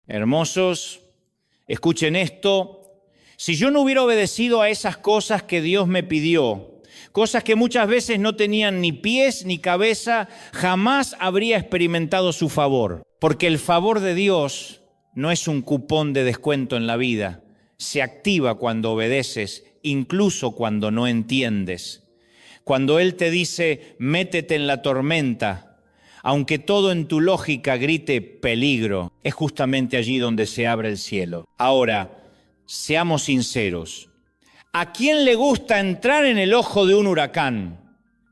Hermosos, escuchen esto. Si yo no hubiera obedecido a esas cosas que Dios me pidió, cosas que muchas veces no tenían ni pies ni cabeza, jamás habría experimentado su favor. Porque el favor de Dios no es un cupón de descuento en la vida. Se activa cuando obedeces, incluso cuando no entiendes. Cuando Él te dice, métete en la tormenta, aunque todo en tu lógica grite peligro, es justamente allí donde se abre el cielo. Ahora, seamos sinceros. ¿A quién le gusta entrar en el ojo de un huracán?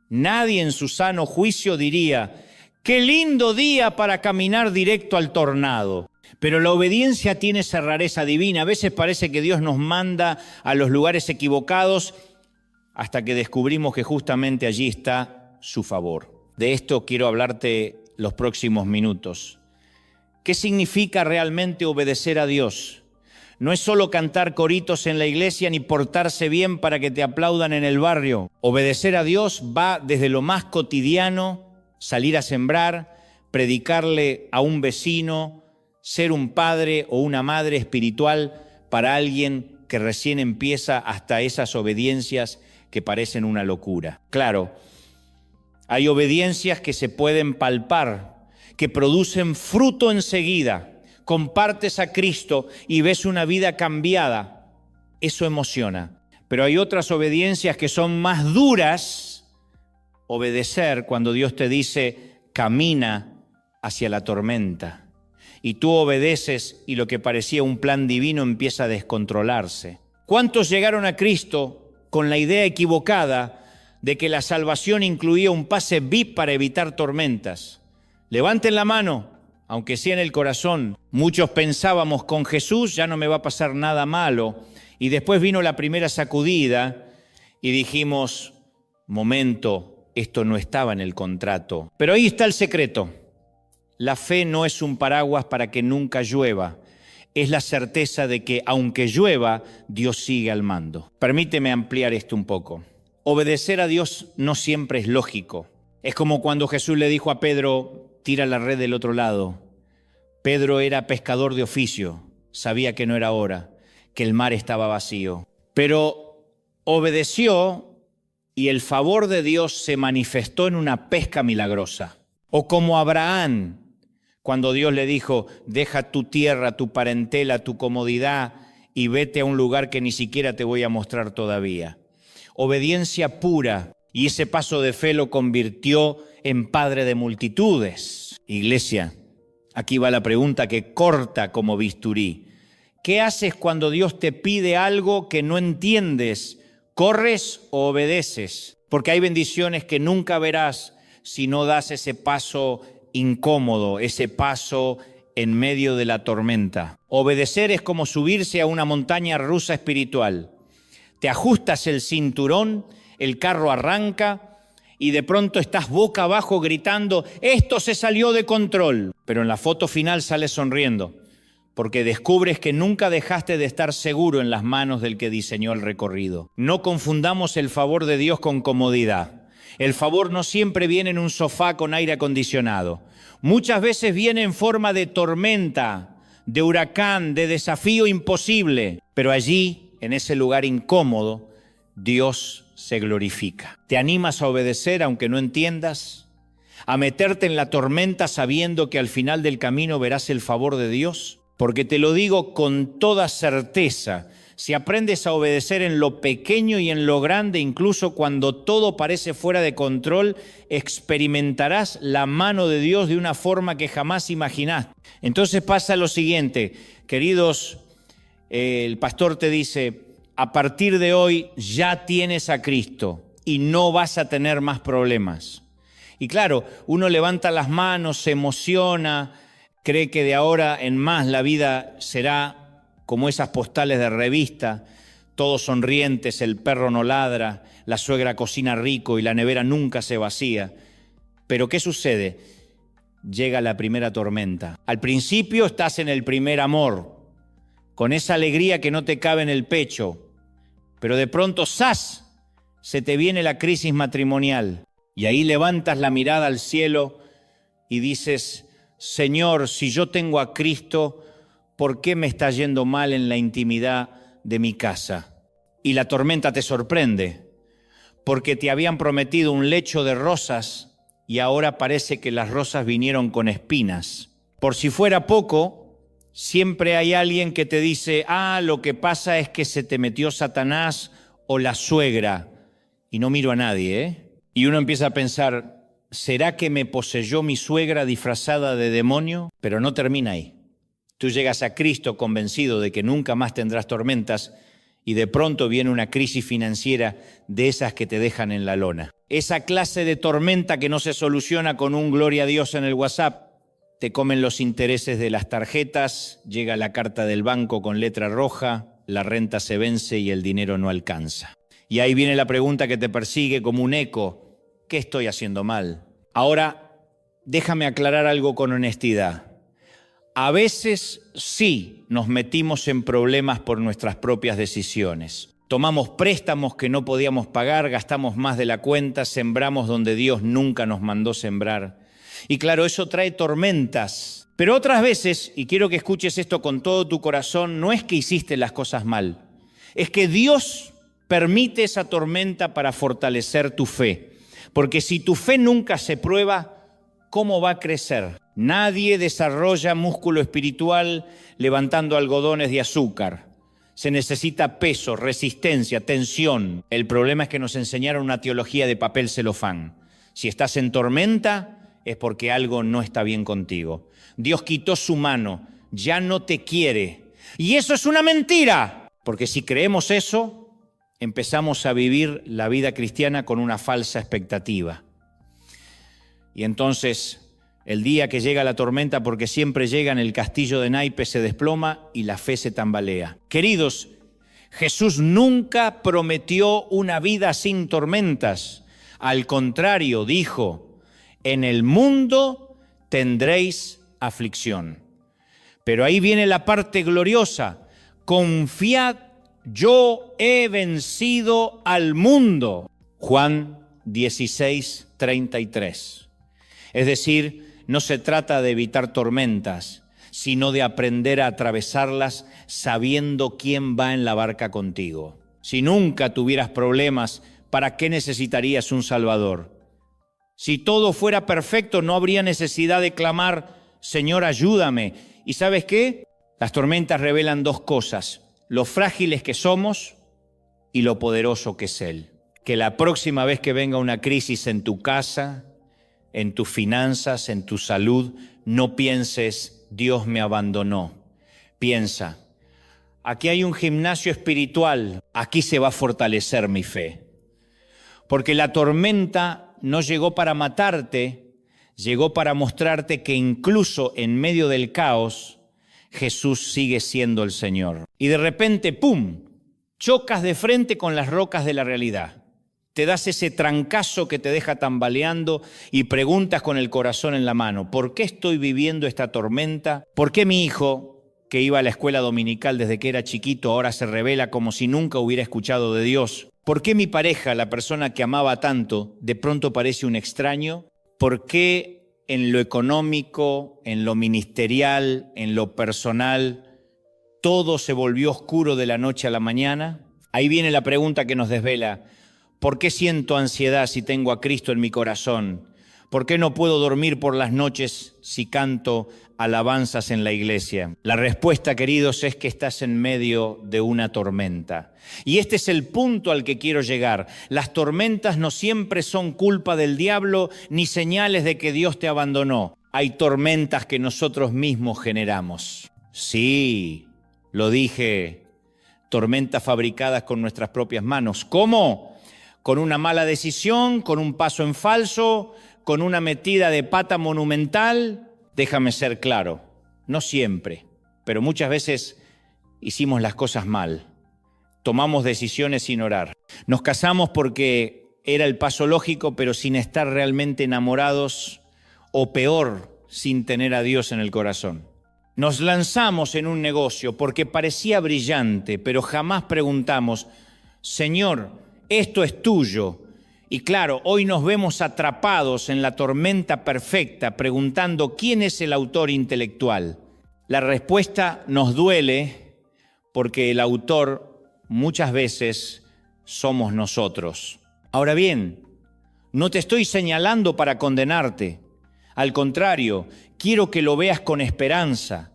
Nadie en su sano juicio diría, qué lindo día para caminar directo al tornado. Pero la obediencia tiene esa rareza divina. A veces parece que Dios nos manda a los lugares equivocados hasta que descubrimos que justamente allí está su favor. De esto quiero hablarte los próximos minutos. ¿Qué significa realmente obedecer a Dios? No es solo cantar coritos en la iglesia ni portarse bien para que te aplaudan en el barrio. Obedecer a Dios va desde lo más cotidiano, salir a sembrar, predicarle a un vecino, ser un padre o una madre espiritual para alguien que recién empieza, hasta esas obediencias que parecen una locura. Claro, hay obediencias que se pueden palpar, que producen fruto enseguida. Compartes a Cristo y ves una vida cambiada. Eso emociona. Pero hay otras obediencias que son más duras. Obedecer cuando Dios te dice, camina hacia la tormenta. Y tú obedeces y lo que parecía un plan divino empieza a descontrolarse. ¿Cuántos llegaron a Cristo con la idea equivocada de que la salvación incluía un pase VIP para evitar tormentas? Levanten la mano, aunque sea en el corazón. Muchos pensábamos, con Jesús ya no me va a pasar nada malo. Y después vino la primera sacudida y dijimos, momento, esto no estaba en el contrato. Pero ahí está el secreto. La fe no es un paraguas para que nunca llueva. Es la certeza de que aunque llueva, Dios sigue al mando. Permíteme ampliar esto un poco. Obedecer a Dios no siempre es lógico. Es como cuando Jesús le dijo a Pedro, tira la red del otro lado. Pedro era pescador de oficio, sabía que no era hora, que el mar estaba vacío. Pero obedeció y el favor de Dios se manifestó en una pesca milagrosa. O como Abraham, cuando Dios le dijo, deja tu tierra, tu parentela, tu comodidad y vete a un lugar que ni siquiera te voy a mostrar todavía. Obediencia pura, y ese paso de fe lo convirtió en padre de multitudes. Iglesia, aquí va la pregunta que corta como bisturí. ¿Qué haces cuando Dios te pide algo que no entiendes? ¿Corres o obedeces? Porque hay bendiciones que nunca verás si no das ese paso incómodo, ese paso en medio de la tormenta. Obedecer es como subirse a una montaña rusa espiritual. Te ajustas el cinturón, el carro arranca y de pronto estás boca abajo gritando, esto se salió de control. Pero en la foto final sales sonriendo, porque descubres que nunca dejaste de estar seguro en las manos del que diseñó el recorrido. No confundamos el favor de Dios con comodidad. El favor no siempre viene en un sofá con aire acondicionado. Muchas veces viene en forma de tormenta, de huracán, de desafío imposible. Pero allí, en ese lugar incómodo, Dios se glorifica. ¿Te animas a obedecer aunque no entiendas? ¿A meterte en la tormenta sabiendo que al final del camino verás el favor de Dios? Porque te lo digo con toda certeza, si aprendes a obedecer en lo pequeño y en lo grande, incluso cuando todo parece fuera de control, experimentarás la mano de Dios de una forma que jamás imaginaste. Entonces pasa lo siguiente, queridos, el pastor te dice, a partir de hoy ya tienes a Cristo y no vas a tener más problemas. Y claro, uno levanta las manos, se emociona, cree que de ahora en más la vida será como esas postales de revista, todos sonrientes, el perro no ladra, la suegra cocina rico y la nevera nunca se vacía. Pero ¿qué sucede? Llega la primera tormenta. Al principio estás en el primer amor, con esa alegría que no te cabe en el pecho, pero de pronto, ¡zas!, se te viene la crisis matrimonial. Y ahí levantas la mirada al cielo y dices, Señor, si yo tengo a Cristo, ¿por qué me está yendo mal en la intimidad de mi casa? Y la tormenta te sorprende, porque te habían prometido un lecho de rosas y ahora parece que las rosas vinieron con espinas. Por si fuera poco, siempre hay alguien que te dice, lo que pasa es que se te metió Satanás o la suegra. Y no miro a nadie, ¿eh? Y uno empieza a pensar, ¿será que me poseyó mi suegra disfrazada de demonio? Pero no termina ahí. Tú llegas a Cristo convencido de que nunca más tendrás tormentas y de pronto viene una crisis financiera de esas que te dejan en la lona. Esa clase de tormenta que no se soluciona con un gloria a Dios en el WhatsApp. Te comen los intereses de las tarjetas, llega la carta del banco con letra roja, la renta se vence y el dinero no alcanza. Y ahí viene la pregunta que te persigue como un eco, ¿qué estoy haciendo mal? Ahora, déjame aclarar algo con honestidad. A veces sí nos metimos en problemas por nuestras propias decisiones. Tomamos préstamos que no podíamos pagar, gastamos más de la cuenta, sembramos donde Dios nunca nos mandó sembrar. Y claro, eso trae tormentas. Pero otras veces, y quiero que escuches esto con todo tu corazón, no es que hiciste las cosas mal, es que Dios permite esa tormenta para fortalecer tu fe. Porque si tu fe nunca se prueba, ¿cómo va a crecer? Nadie desarrolla músculo espiritual levantando algodones de azúcar. Se necesita peso, resistencia, tensión. El problema es que nos enseñaron una teología de papel celofán. Si estás en tormenta, es porque algo no está bien contigo. Dios quitó su mano, ya no te quiere. Y eso es una mentira, porque si creemos eso, empezamos a vivir la vida cristiana con una falsa expectativa. Y entonces, el día que llega la tormenta, porque siempre llega, en el castillo de naipes se desploma y la fe se tambalea. Queridos, Jesús nunca prometió una vida sin tormentas. Al contrario, dijo, en el mundo tendréis aflicción. Pero ahí viene la parte gloriosa. Confiad, yo he vencido al mundo. Juan 16:33. Es decir, no se trata de evitar tormentas, sino de aprender a atravesarlas sabiendo quién va en la barca contigo. Si nunca tuvieras problemas, ¿para qué necesitarías un Salvador? Si todo fuera perfecto, no habría necesidad de clamar, Señor, ayúdame. ¿Y sabes qué? Las tormentas revelan dos cosas, lo frágiles que somos y lo poderoso que es Él. Que la próxima vez que venga una crisis en tu casa, en tus finanzas, en tu salud, no pienses, Dios me abandonó. Piensa, aquí hay un gimnasio espiritual, aquí se va a fortalecer mi fe. Porque la tormenta no llegó para matarte, llegó para mostrarte que incluso en medio del caos, Jesús sigue siendo el Señor. Y de repente, ¡pum!, chocas de frente con las rocas de la realidad. Te das ese trancazo que te deja tambaleando y preguntas con el corazón en la mano, ¿por qué estoy viviendo esta tormenta? ¿Por qué mi hijo, que iba a la escuela dominical desde que era chiquito, ahora se revela como si nunca hubiera escuchado de Dios? ¿Por qué mi pareja, la persona que amaba tanto, de pronto parece un extraño? ¿Por qué en lo económico, en lo ministerial, en lo personal, todo se volvió oscuro de la noche a la mañana? Ahí viene la pregunta que nos desvela. ¿Por qué siento ansiedad si tengo a Cristo en mi corazón? ¿Por qué no puedo dormir por las noches si canto alabanzas en la iglesia? La respuesta, queridos, es que estás en medio de una tormenta. Y este es el punto al que quiero llegar. Las tormentas no siempre son culpa del diablo ni señales de que Dios te abandonó. Hay tormentas que nosotros mismos generamos. Sí, lo dije, tormentas fabricadas con nuestras propias manos. ¿Cómo? Con una mala decisión, con un paso en falso, con una metida de pata monumental. Déjame ser claro, no siempre, pero muchas veces hicimos las cosas mal. Tomamos decisiones sin orar. Nos casamos porque era el paso lógico, pero sin estar realmente enamorados, o peor, sin tener a Dios en el corazón. Nos lanzamos en un negocio porque parecía brillante, pero jamás preguntamos, Señor, esto es tuyo. Y claro, hoy nos vemos atrapados en la tormenta perfecta, preguntando quién es el autor intelectual. La respuesta nos duele porque el autor muchas veces somos nosotros. Ahora bien, no te estoy señalando para condenarte. Al contrario, quiero que lo veas con esperanza,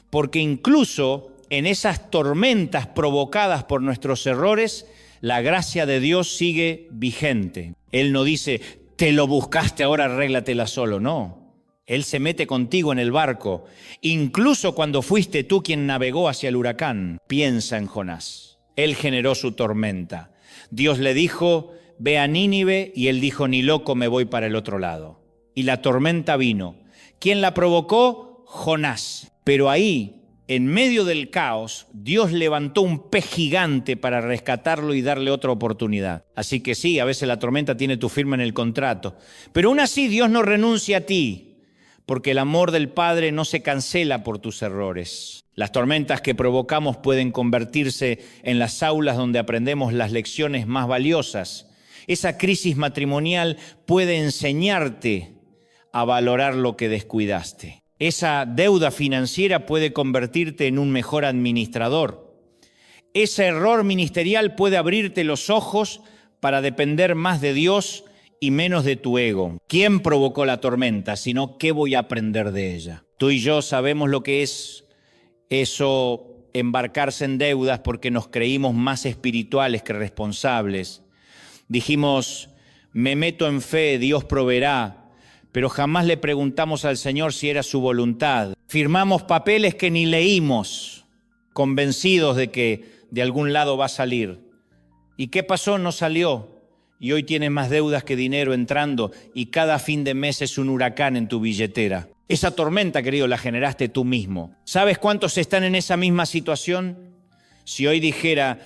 porque incluso en esas tormentas provocadas por nuestros errores, la gracia de Dios sigue vigente. Él no dice, te lo buscaste, ahora arréglatela solo. No, Él se mete contigo en el barco. Incluso cuando fuiste tú quien navegó hacia el huracán. Piensa en Jonás. Él generó su tormenta. Dios le dijo, ve a Nínive, y él dijo, ni loco me voy para el otro lado. Y la tormenta vino. ¿Quién la provocó? Jonás. Pero ahí, en medio del caos, Dios levantó un pez gigante para rescatarlo y darle otra oportunidad. Así que sí, a veces la tormenta tiene tu firma en el contrato. Pero aún así Dios no renuncia a ti, porque el amor del Padre no se cancela por tus errores. Las tormentas que provocamos pueden convertirse en las aulas donde aprendemos las lecciones más valiosas. Esa crisis matrimonial puede enseñarte a valorar lo que descuidaste. Esa deuda financiera puede convertirte en un mejor administrador. Ese error ministerial puede abrirte los ojos para depender más de Dios y menos de tu ego. ¿Quién provocó la tormenta? Sino, ¿qué voy a aprender de ella? Tú y yo sabemos lo que es eso, embarcarse en deudas porque nos creímos más espirituales que responsables. Dijimos, me meto en fe, Dios proveerá. Pero jamás le preguntamos al Señor si era su voluntad. Firmamos papeles que ni leímos, convencidos de que de algún lado va a salir. ¿Y qué pasó? No salió. Y hoy tienes más deudas que dinero entrando y cada fin de mes es un huracán en tu billetera. Esa tormenta, querido, la generaste tú mismo. ¿Sabes cuántos están en esa misma situación? Si hoy dijera,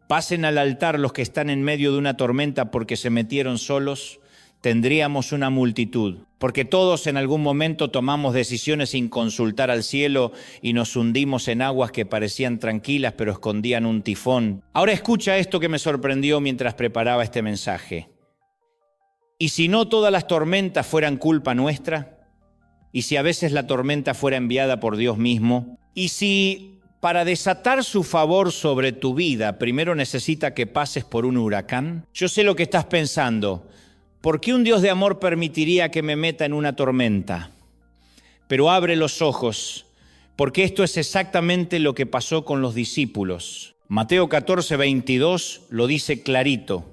pasen al altar los que están en medio de una tormenta porque se metieron solos, tendríamos una multitud, porque todos en algún momento tomamos decisiones sin consultar al cielo y nos hundimos en aguas que parecían tranquilas pero escondían un tifón. Ahora escucha esto que me sorprendió mientras preparaba este mensaje. ¿Y si no todas las tormentas fueran culpa nuestra? ¿Y si a veces la tormenta fuera enviada por Dios mismo? ¿Y si para desatar su favor sobre tu vida primero necesita que pases por un huracán? Yo sé lo que estás pensando. ¿Por qué un Dios de amor permitiría que me meta en una tormenta? Pero abre los ojos, porque esto es exactamente lo que pasó con los discípulos. Mateo 14:22 lo dice clarito.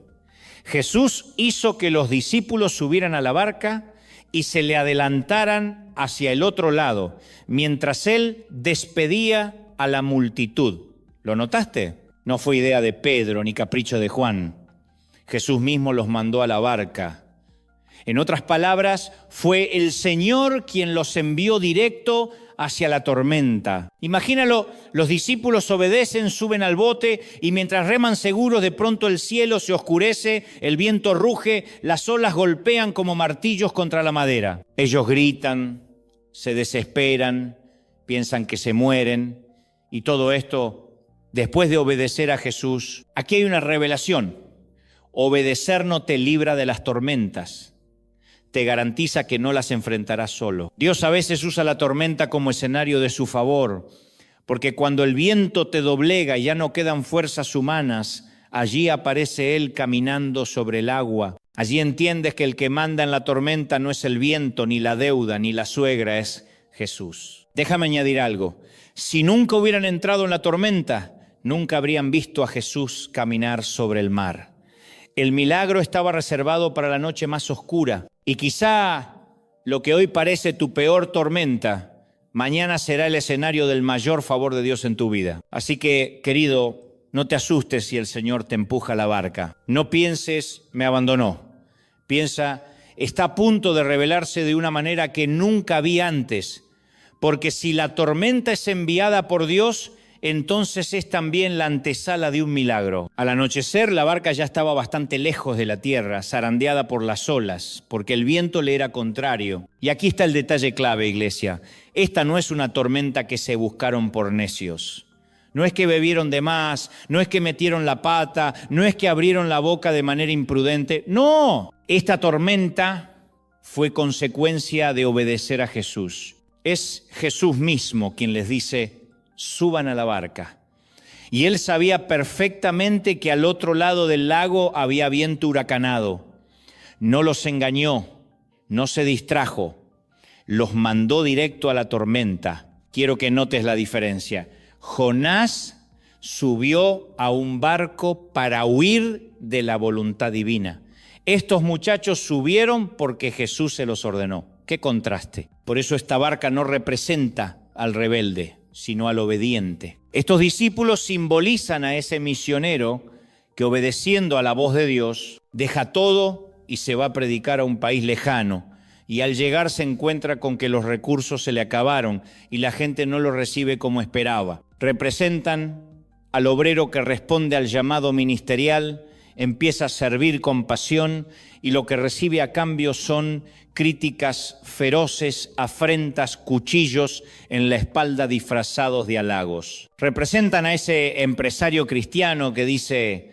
Jesús hizo que los discípulos subieran a la barca y se le adelantaran hacia el otro lado, mientras él despedía a la multitud. ¿Lo notaste? No fue idea de Pedro ni capricho de Juan. Jesús mismo los mandó a la barca. En otras palabras, fue el Señor quien los envió directo hacia la tormenta. Imagínalo, los discípulos obedecen, suben al bote y mientras reman seguros, de pronto el cielo se oscurece, el viento ruge, las olas golpean como martillos contra la madera. Ellos gritan, se desesperan, piensan que se mueren y todo esto después de obedecer a Jesús. Aquí hay una revelación. Obedecer no te libra de las tormentas, te garantiza que no las enfrentarás solo. Dios a veces usa la tormenta como escenario de su favor, porque cuando el viento te doblega y ya no quedan fuerzas humanas, allí aparece Él caminando sobre el agua. Allí entiendes que el que manda en la tormenta no es el viento, ni la deuda, ni la suegra, es Jesús. Déjame añadir algo. Si nunca hubieran entrado en la tormenta, nunca habrían visto a Jesús caminar sobre el mar. El milagro estaba reservado para la noche más oscura y quizá lo que hoy parece tu peor tormenta, mañana será el escenario del mayor favor de Dios en tu vida. Así que, querido, no te asustes si el Señor te empuja a la barca. No pienses, me abandonó. Piensa, está a punto de revelarse de una manera que nunca vi antes, porque si la tormenta es enviada por Dios, entonces es también la antesala de un milagro. Al anochecer, la barca ya estaba bastante lejos de la tierra, zarandeada por las olas, porque el viento le era contrario. Y aquí está el detalle clave, iglesia. Esta no es una tormenta que se buscaron por necios. No es que bebieron de más, no es que metieron la pata, no es que abrieron la boca de manera imprudente. No, esta tormenta fue consecuencia de obedecer a Jesús. es Jesús mismo quien les dice, suban a la barca. Y él sabía perfectamente que al otro lado del lago había viento huracanado. No los engañó, no se distrajo, los mandó directo a la tormenta. Quiero que notes la diferencia. Jonás subió a un barco para huir de la voluntad divina. Estos muchachos subieron porque Jesús se los ordenó. ¡Qué contraste! Por eso esta barca no representa al rebelde, sino al obediente. Estos discípulos simbolizan a ese misionero que, obedeciendo a la voz de Dios, deja todo y se va a predicar a un país lejano. Y al llegar se encuentra con que los recursos se le acabaron y la gente no lo recibe como esperaba. Representan al obrero que responde al llamado ministerial, empieza a servir con pasión y lo que recibe a cambio son críticas feroces, afrentas, cuchillos en la espalda disfrazados de halagos. Representan a ese empresario cristiano que dice,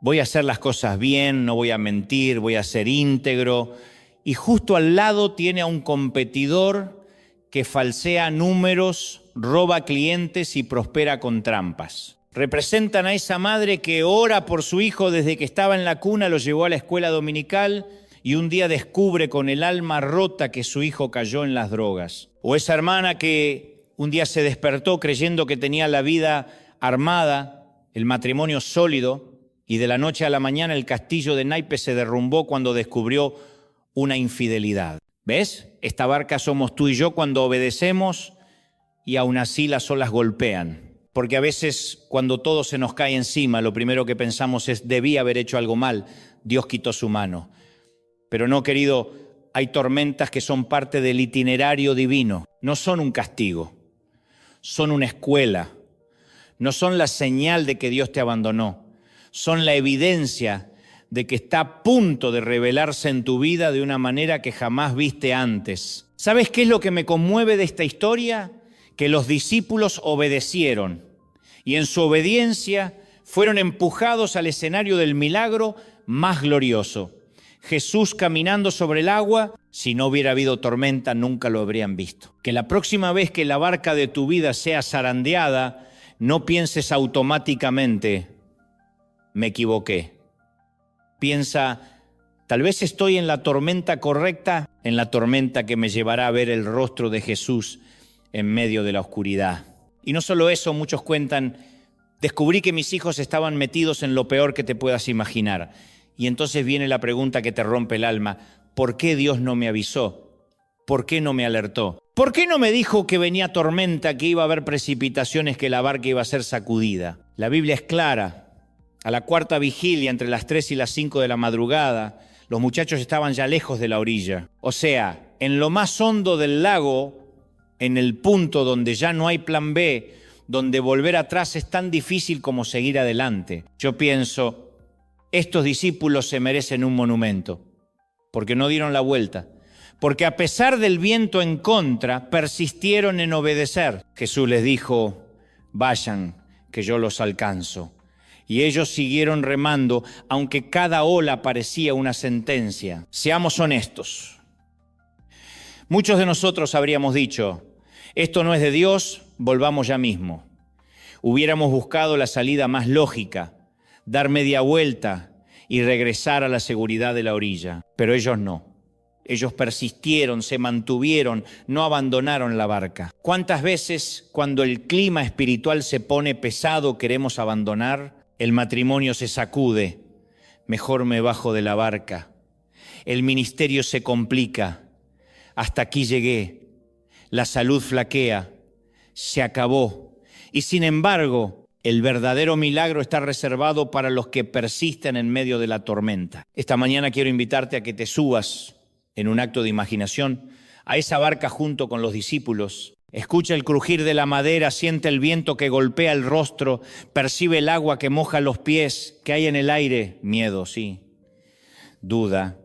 voy a hacer las cosas bien, no voy a mentir, voy a ser íntegro. Y justo al lado tiene a un competidor que falsea números, roba clientes y prospera con trampas. Representan a esa madre que ora por su hijo desde que estaba en la cuna, lo llevó a la escuela dominical y un día descubre con el alma rota que su hijo cayó en las drogas. O esa hermana que un día se despertó creyendo que tenía la vida armada, el matrimonio sólido, y de la noche a la mañana el castillo de naipes se derrumbó cuando descubrió una infidelidad. ¿Ves? Esta barca somos tú y yo cuando obedecemos y aún así las olas golpean. Porque a veces cuando todo se nos cae encima, lo primero que pensamos es, debí haber hecho algo mal, Dios quitó su mano. Pero no, querido, hay tormentas que son parte del itinerario divino. No son un castigo, son una escuela. No son la señal de que Dios te abandonó. Son la evidencia de que está a punto de revelarse en tu vida de una manera que jamás viste antes. ¿Sabes qué es lo que me conmueve de esta historia? Que los discípulos obedecieron y en su obediencia fueron empujados al escenario del milagro más glorioso. Jesús caminando sobre el agua, si no hubiera habido tormenta nunca lo habrían visto. Que la próxima vez que la barca de tu vida sea zarandeada, no pienses automáticamente, me equivoqué. Piensa, tal vez estoy en la tormenta correcta, en la tormenta que me llevará a ver el rostro de Jesús en medio de la oscuridad. Y no solo eso, muchos cuentan, descubrí que mis hijos estaban metidos en lo peor que te puedas imaginar. Y entonces viene la pregunta que te rompe el alma, ¿por qué Dios no me avisó? ¿Por qué no me alertó? ¿Por qué no me dijo que venía tormenta, que iba a haber precipitaciones, que la barca iba a ser sacudida? La Biblia es clara. A la cuarta vigilia, entre las 3 y las 5 de la madrugada, los muchachos estaban ya lejos de la orilla. O sea, en lo más hondo del lago, en el punto donde ya no hay plan B, donde volver atrás es tan difícil como seguir adelante. Yo pienso, estos discípulos se merecen un monumento, porque no dieron la vuelta, porque a pesar del viento en contra, persistieron en obedecer. Jesús les dijo, vayan, que yo los alcanzo. Y ellos siguieron remando, aunque cada ola parecía una sentencia. Seamos honestos. Muchos de nosotros habríamos dicho, esto no es de Dios, volvamos ya mismo. Hubiéramos buscado la salida más lógica, dar media vuelta y regresar a la seguridad de la orilla. Pero ellos no. Ellos persistieron, se mantuvieron, no abandonaron la barca. ¿Cuántas veces cuando el clima espiritual se pone pesado queremos abandonar? El matrimonio se sacude, mejor me bajo de la barca. El ministerio se complica, hasta aquí llegué. La salud flaquea, se acabó. Y sin embargo, el verdadero milagro está reservado para los que persisten en medio de la tormenta. Esta mañana quiero invitarte a que te subas en un acto de imaginación a esa barca junto con los discípulos. Escucha el crujir de la madera, siente el viento que golpea el rostro, percibe el agua que moja los pies, que hay en el aire. Miedo, sí. Duda,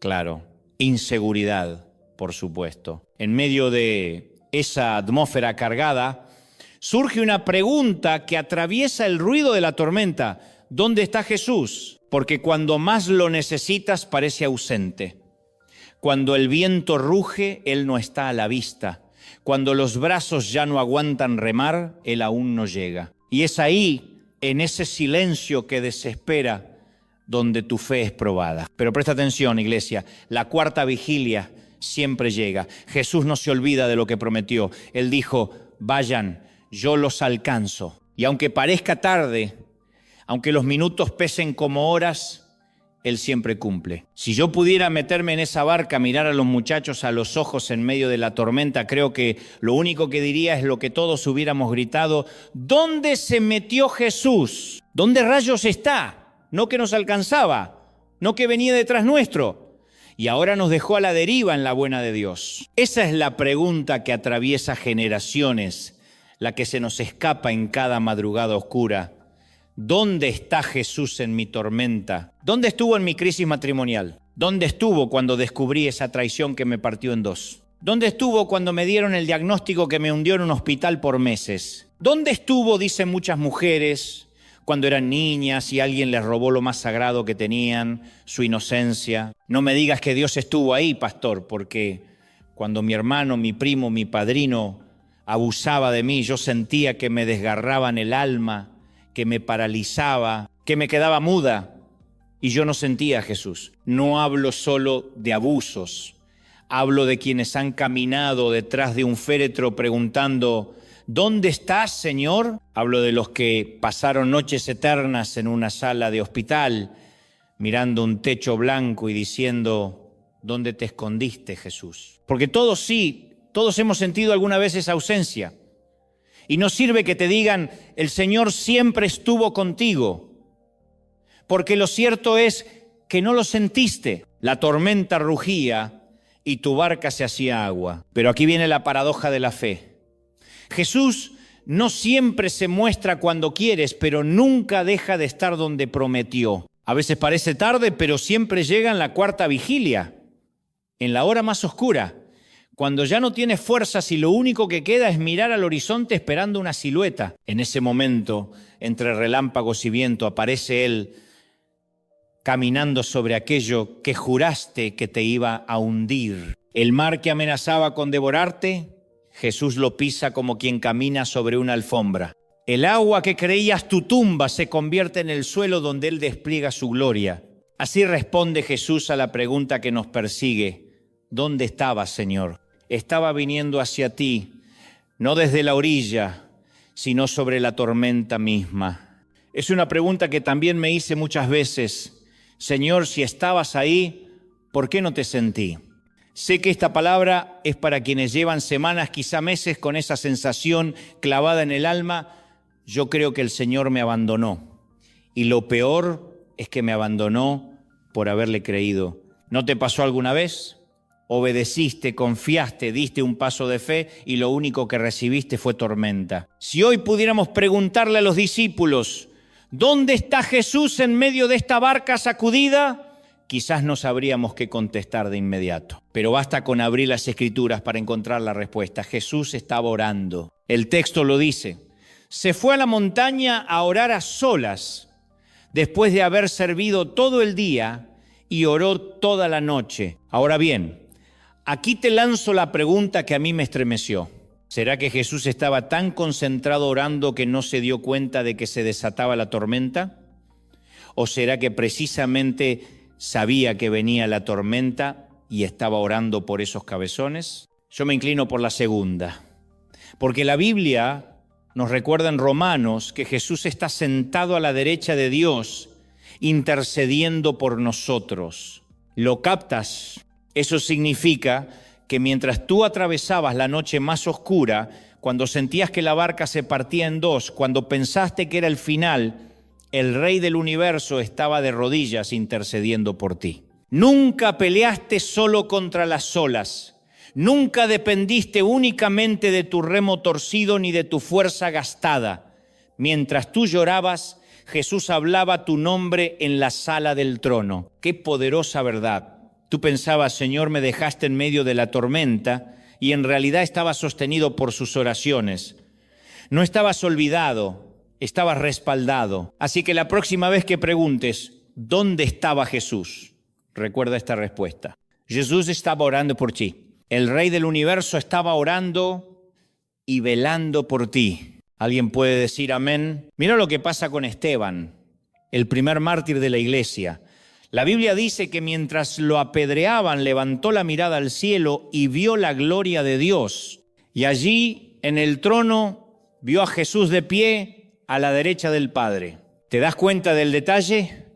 claro. Inseguridad, por supuesto. En medio de esa atmósfera cargada, surge una pregunta que atraviesa el ruido de la tormenta. ¿Dónde está Jesús? Porque cuando más lo necesitas parece ausente. Cuando el viento ruge, Él no está a la vista. Cuando los brazos ya no aguantan remar, Él aún no llega. Y es ahí, en ese silencio que desespera, donde tu fe es probada. Pero presta atención, iglesia, la cuarta vigilia siempre llega. Jesús no se olvida de lo que prometió. Él dijo, vayan, yo los alcanzo. Y aunque parezca tarde, aunque los minutos pesen como horas, Él siempre cumple. Si yo pudiera meterme en esa barca, mirar a los muchachos a los ojos en medio de la tormenta, creo que lo único que diría es lo que todos hubiéramos gritado: ¿dónde se metió Jesús? ¿Dónde rayos está? No que nos alcanzaba, no que venía detrás nuestro. Y ahora nos dejó a la deriva en la buena de Dios. Esa es la pregunta que atraviesa generaciones, la que se nos escapa en cada madrugada oscura. ¿Dónde está Jesús en mi tormenta? ¿Dónde estuvo en mi crisis matrimonial? ¿Dónde estuvo cuando descubrí esa traición que me partió en dos? ¿Dónde estuvo cuando me dieron el diagnóstico que me hundió en un hospital por meses? ¿Dónde estuvo, dicen muchas mujeres, cuando eran niñas y alguien les robó lo más sagrado que tenían, su inocencia? No me digas que Dios estuvo ahí, pastor, porque cuando mi hermano, mi primo, mi padrino abusaba de mí, yo sentía que me desgarraban el alma, que me paralizaba, que me quedaba muda, y yo no sentía a Jesús. No hablo solo de abusos, hablo de quienes han caminado detrás de un féretro preguntando, ¿dónde estás, Señor? Hablo de los que pasaron noches eternas en una sala de hospital, mirando un techo blanco y diciendo, ¿dónde te escondiste, Jesús? Porque todos hemos sentido alguna vez esa ausencia. Y no sirve que te digan, el Señor siempre estuvo contigo, porque lo cierto es que no lo sentiste. La tormenta rugía y tu barca se hacía agua. Pero aquí viene la paradoja de la fe. Jesús no siempre se muestra cuando quieres, pero nunca deja de estar donde prometió. A veces parece tarde, pero siempre llega en la cuarta vigilia, en la hora más oscura, cuando ya no tienes fuerzas y lo único que queda es mirar al horizonte esperando una silueta. En ese momento, entre relámpagos y viento, aparece Él caminando sobre aquello que juraste que te iba a hundir. El mar que amenazaba con devorarte, Jesús lo pisa como quien camina sobre una alfombra. El agua que creías tu tumba se convierte en el suelo donde Él despliega su gloria. Así responde Jesús a la pregunta que nos persigue. ¿Dónde estabas, Señor? Estaba viniendo hacia ti, no desde la orilla, sino sobre la tormenta misma. Es una pregunta que también me hice muchas veces. Señor, si estabas ahí, ¿por qué no te sentí? Sé que esta palabra es para quienes llevan semanas, quizá meses, con esa sensación clavada en el alma. Yo creo que el Señor me abandonó. Y lo peor es que me abandonó por haberle creído. ¿No te pasó alguna vez? Obedeciste, confiaste, diste un paso de fe y lo único que recibiste fue tormenta. Si hoy pudiéramos preguntarle a los discípulos, ¿dónde está Jesús en medio de esta barca sacudida? Quizás no sabríamos qué contestar de inmediato. Pero basta con abrir las Escrituras para encontrar la respuesta. Jesús estaba orando. El texto lo dice. Se fue a la montaña a orar a solas, después de haber servido todo el día y oró toda la noche. Ahora bien, aquí te lanzo la pregunta que a mí me estremeció. ¿Será que Jesús estaba tan concentrado orando que no se dio cuenta de que se desataba la tormenta? ¿O será que precisamente sabía que venía la tormenta y estaba orando por esos cabezones? Yo me inclino por la segunda, porque la Biblia nos recuerda en Romanos que Jesús está sentado a la derecha de Dios, intercediendo por nosotros. ¿Lo captas? Eso significa que mientras tú atravesabas la noche más oscura, cuando sentías que la barca se partía en dos, cuando pensaste que era el final, el Rey del universo estaba de rodillas intercediendo por ti. Nunca peleaste solo contra las olas. Nunca dependiste únicamente de tu remo torcido ni de tu fuerza gastada. Mientras tú llorabas, Jesús hablaba tu nombre en la sala del trono. ¡Qué poderosa verdad! Tú pensabas, Señor, me dejaste en medio de la tormenta, y en realidad estabas sostenido por sus oraciones. No estabas olvidado, estabas respaldado. Así que la próxima vez que preguntes, ¿dónde estaba Jesús? Recuerda esta respuesta. Jesús estaba orando por ti. El Rey del universo estaba orando y velando por ti. ¿Alguien puede decir amén? Mira lo que pasa con Esteban, el primer mártir de la iglesia. La Biblia dice que mientras lo apedreaban, levantó la mirada al cielo y vio la gloria de Dios. Y allí, en el trono, vio a Jesús de pie a la derecha del Padre. ¿Te das cuenta del detalle?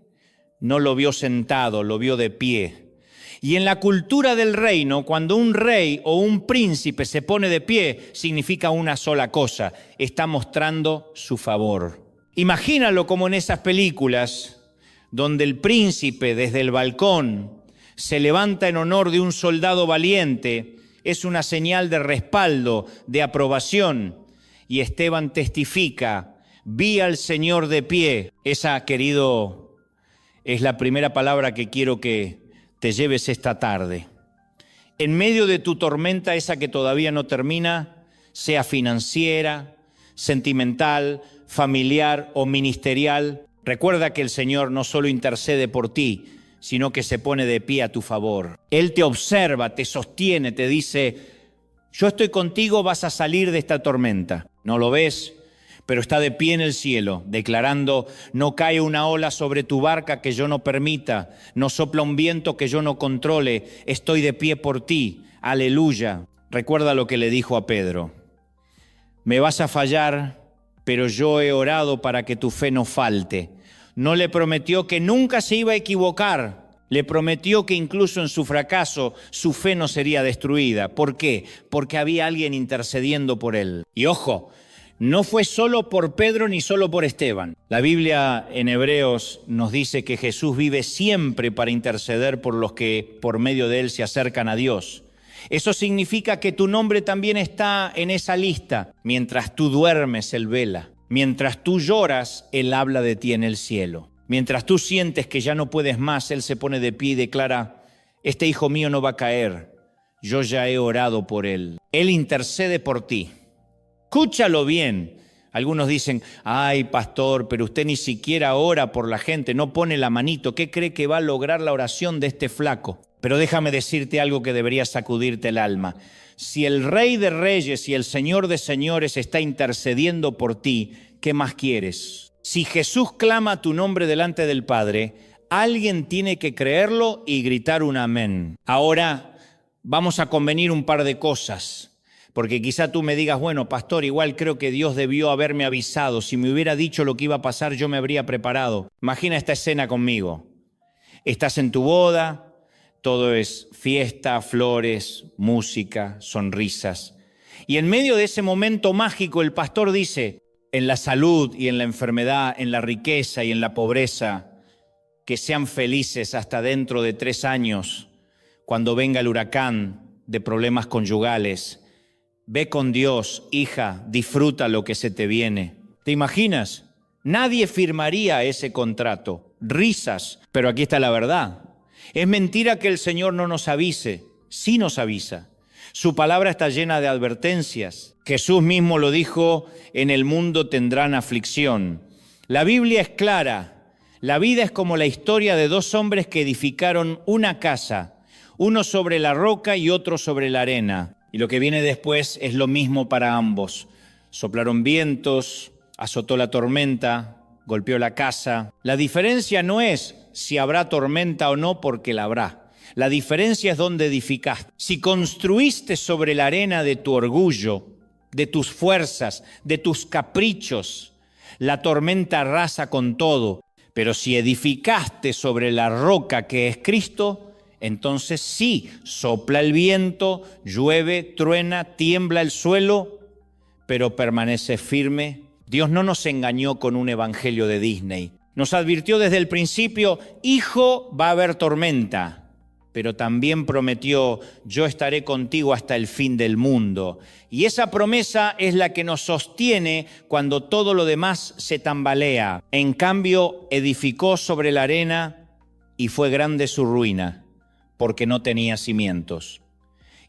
No lo vio sentado, lo vio de pie. Y en la cultura del reino, cuando un rey o un príncipe se pone de pie, significa una sola cosa: está mostrando su favor. Imagínalo como en esas películas donde el príncipe desde el balcón se levanta en honor de un soldado valiente. Es una señal de respaldo, de aprobación. Y Esteban testifica: vi al Señor de pie. Esa, querido, es la primera palabra que quiero que te lleves esta tarde. En medio de tu tormenta, esa que todavía no termina, sea financiera, sentimental, familiar o ministerial, recuerda que el Señor no solo intercede por ti, sino que se pone de pie a tu favor. Él te observa, te sostiene, te dice: yo estoy contigo, vas a salir de esta tormenta. ¿No lo ves? Pero está de pie en el cielo, declarando: no cae una ola sobre tu barca que yo no permita, no sopla un viento que yo no controle, estoy de pie por ti. Aleluya. Recuerda lo que le dijo a Pedro: me vas a fallar, pero yo he orado para que tu fe no falte. No le prometió que nunca se iba a equivocar, le prometió que incluso en su fracaso su fe no sería destruida. ¿Por qué? Porque había alguien intercediendo por él. Y ojo, no fue solo por Pedro ni solo por Esteban. La Biblia en Hebreos nos dice que Jesús vive siempre para interceder por los que por medio de él se acercan a Dios. Eso significa que tu nombre también está en esa lista. Mientras tú duermes, Él vela. Mientras tú lloras, Él habla de ti en el cielo. Mientras tú sientes que ya no puedes más, Él se pone de pie y declara: este hijo mío no va a caer. Yo ya he orado por él. Él intercede por ti. Escúchalo bien. Algunos dicen: ay, pastor, pero usted ni siquiera ora por la gente, no pone la manito. ¿Qué cree que va a lograr la oración de este flaco? Pero déjame decirte algo que debería sacudirte el alma. Si el Rey de Reyes y el Señor de Señores está intercediendo por ti, ¿qué más quieres? Si Jesús clama tu nombre delante del Padre, alguien tiene que creerlo y gritar un amén. Ahora vamos a convenir un par de cosas. Porque quizá tú me digas: bueno, pastor, igual creo que Dios debió haberme avisado. Si me hubiera dicho lo que iba a pasar, yo me habría preparado. Imagina esta escena conmigo. Estás en tu boda, todo es fiesta, flores, música, sonrisas. Y en medio de ese momento mágico, el pastor dice: en la salud y en la enfermedad, en la riqueza y en la pobreza, que sean felices hasta dentro de 3 años, cuando venga el huracán de problemas conyugales. Ve con Dios, hija, disfruta lo que se te viene. ¿Te imaginas? Nadie firmaría ese contrato. Risas, pero aquí está la verdad. Es mentira que el Señor no nos avise. Sí nos avisa. Su palabra está llena de advertencias. Jesús mismo lo dijo: en el mundo tendrán aflicción. La Biblia es clara. La vida es como la historia de 2 hombres que edificaron una casa, uno sobre la roca y otro sobre la arena. Y lo que viene después es lo mismo para ambos. Soplaron vientos, azotó la tormenta, golpeó la casa. La diferencia no es si habrá tormenta o no, porque la habrá. La diferencia es dónde edificaste. Si construiste sobre la arena de tu orgullo, de tus fuerzas, de tus caprichos, la tormenta arrasa con todo. Pero si edificaste sobre la roca que es Cristo, entonces sí, sopla el viento, llueve, truena, tiembla el suelo, pero permanece firme. Dios no nos engañó con un evangelio de Disney. Nos advirtió desde el principio: hijo, va a haber tormenta, pero también prometió: yo estaré contigo hasta el fin del mundo. Y esa promesa es la que nos sostiene cuando todo lo demás se tambalea. En cambio, edificó sobre la arena y fue grande su ruina, porque no tenía cimientos.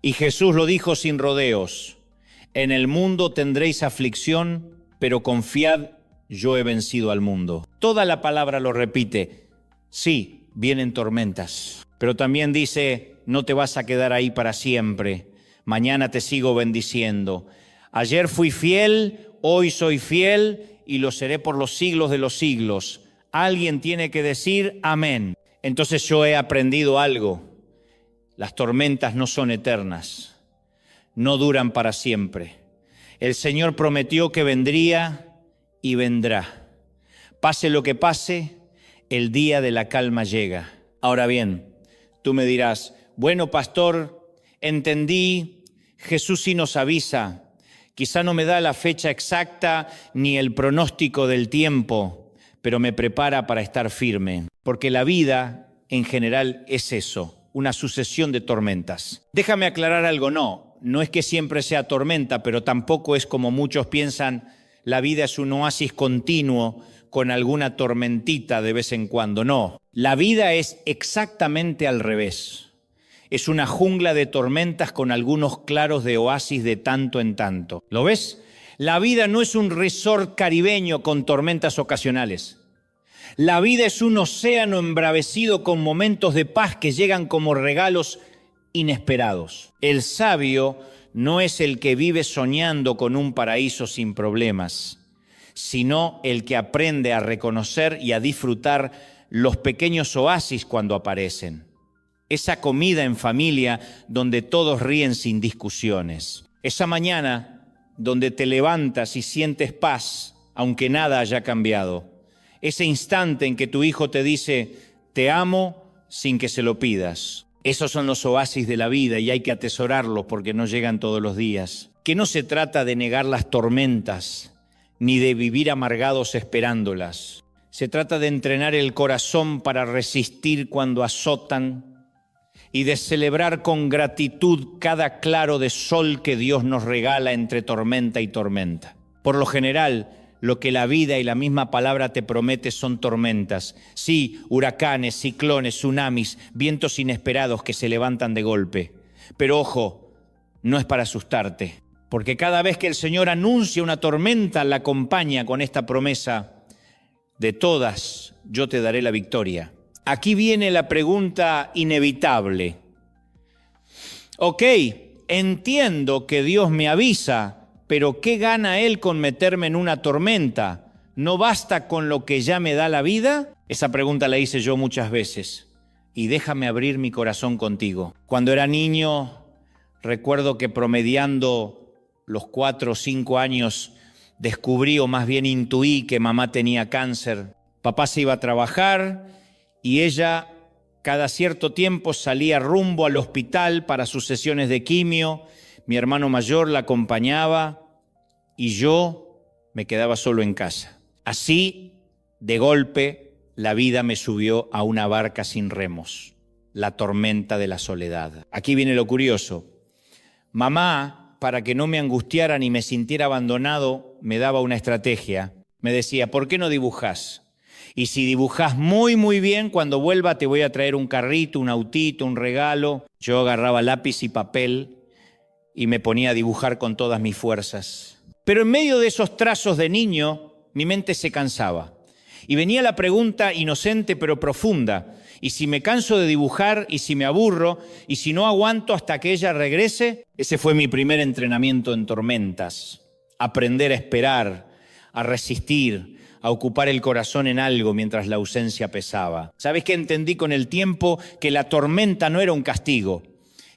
Y Jesús lo dijo sin rodeos: en el mundo tendréis aflicción, pero confiad, yo he vencido al mundo. Toda la palabra lo repite. Sí, vienen tormentas, pero también dice: no te vas a quedar ahí para siempre. Mañana te sigo bendiciendo. Ayer fui fiel, hoy soy fiel y lo seré por los siglos de los siglos. Alguien tiene que decir amén. Entonces yo he aprendido algo. Las tormentas no son eternas, no duran para siempre. El Señor prometió que vendría y vendrá. Pase lo que pase, el día de la calma llega. Ahora bien, tú me dirás, bueno, pastor, entendí, Jesús sí nos avisa. Quizá no me da la fecha exacta ni el pronóstico del tiempo, pero me prepara para estar firme. Porque la vida en general es eso, una sucesión de tormentas. Déjame aclarar algo, no es que siempre sea tormenta, pero tampoco es como muchos piensan, la vida es un oasis continuo con alguna tormentita de vez en cuando. No, la vida es exactamente al revés. Es una jungla de tormentas con algunos claros de oasis de tanto en tanto. ¿Lo ves? La vida no es un resort caribeño con tormentas ocasionales. La vida es un océano embravecido con momentos de paz que llegan como regalos inesperados. El sabio no es el que vive soñando con un paraíso sin problemas, sino el que aprende a reconocer y a disfrutar los pequeños oasis cuando aparecen. Esa comida en familia donde todos ríen sin discusiones. Esa mañana donde te levantas y sientes paz, aunque nada haya cambiado. Ese instante en que tu hijo te dice, te amo sin que se lo pidas. Esos son los oasis de la vida y hay que atesorarlos porque no llegan todos los días. Que no se trata de negar las tormentas, ni de vivir amargados esperándolas. Se trata de entrenar el corazón para resistir cuando azotan y de celebrar con gratitud cada claro de sol que Dios nos regala entre tormenta y tormenta. Por lo general, lo que la vida y la misma palabra te promete son tormentas. Sí, huracanes, ciclones, tsunamis, vientos inesperados que se levantan de golpe. Pero ojo, no es para asustarte, porque cada vez que el Señor anuncia una tormenta, la acompaña con esta promesa: de todas yo te daré la victoria. Aquí viene la pregunta inevitable. Ok, entiendo que Dios me avisa, pero ¿qué gana Él con meterme en una tormenta? ¿No basta con lo que ya me da la vida? Esa pregunta la hice yo muchas veces. Y déjame abrir mi corazón contigo. Cuando era niño, recuerdo que promediando los 4 o 5 años, descubrí, o más bien intuí, que mamá tenía cáncer. Papá se iba a trabajar y ella cada cierto tiempo salía rumbo al hospital para sus sesiones de quimio. Mi hermano mayor la acompañaba y yo me quedaba solo en casa. Así, de golpe, la vida me subió a una barca sin remos, la tormenta de la soledad. Aquí viene lo curioso. Mamá, para que no me angustiara ni me sintiera abandonado, me daba una estrategia. Me decía, ¿por qué no dibujás? Y si dibujás muy, muy bien, cuando vuelva te voy a traer un carrito, un autito, un regalo. Yo agarraba lápiz y papel y me ponía a dibujar con todas mis fuerzas. Pero en medio de esos trazos de niño, mi mente se cansaba. Y venía la pregunta inocente pero profunda: ¿y si me canso de dibujar? ¿Y si me aburro? ¿Y si no aguanto hasta que ella regrese? Ese fue mi primer entrenamiento en tormentas. Aprender a esperar, a resistir, a ocupar el corazón en algo mientras la ausencia pesaba. ¿Sabes qué entendí con el tiempo? Que la tormenta no era un castigo.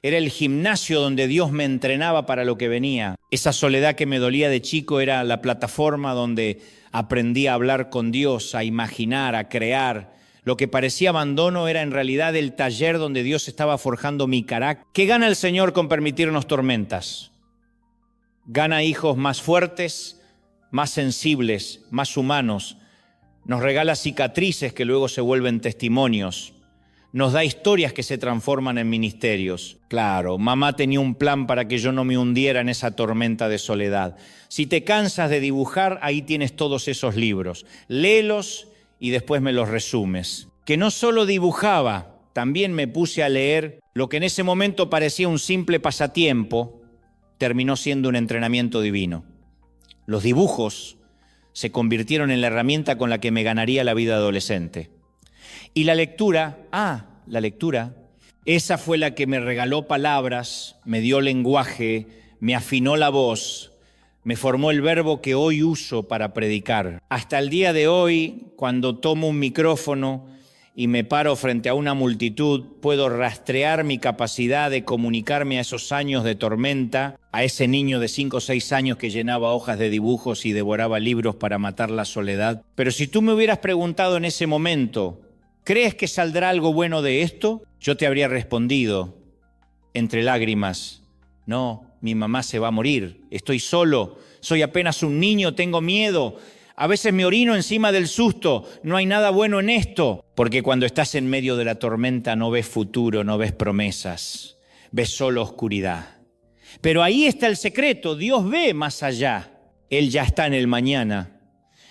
Era el gimnasio donde Dios me entrenaba para lo que venía. Esa soledad que me dolía de chico era la plataforma donde aprendí a hablar con Dios, a imaginar, a crear. Lo que parecía abandono era en realidad el taller donde Dios estaba forjando mi carácter. ¿Qué gana el Señor con permitirnos tormentas? Gana hijos más fuertes, más sensibles, más humanos. Nos regala cicatrices que luego se vuelven testimonios. Nos da historias que se transforman en ministerios. Claro, mamá tenía un plan para que yo no me hundiera en esa tormenta de soledad. Si te cansas de dibujar, ahí tienes todos esos libros. Léelos y después me los resumes. Que no solo dibujaba, también me puse a leer lo que en ese momento parecía un simple pasatiempo, terminó siendo un entrenamiento divino. Los dibujos se convirtieron en la herramienta con la que me ganaría la vida adolescente. Y la lectura Esa fue la que me regaló palabras, me dio lenguaje, me afinó la voz, me formó el verbo que hoy uso para predicar. Hasta el día de hoy, cuando tomo un micrófono y me paro frente a una multitud, puedo rastrear mi capacidad de comunicarme a esos años de tormenta, a ese niño de 5 o 6 años que llenaba hojas de dibujos y devoraba libros para matar la soledad. Pero si tú me hubieras preguntado en ese momento, ¿crees que saldrá algo bueno de esto? Yo te habría respondido, entre lágrimas, no, mi mamá se va a morir, estoy solo, soy apenas un niño, tengo miedo, a veces me orino encima del susto, no hay nada bueno en esto. Porque cuando estás en medio de la tormenta no ves futuro, no ves promesas, ves solo oscuridad. Pero ahí está el secreto, Dios ve más allá, Él ya está en el mañana.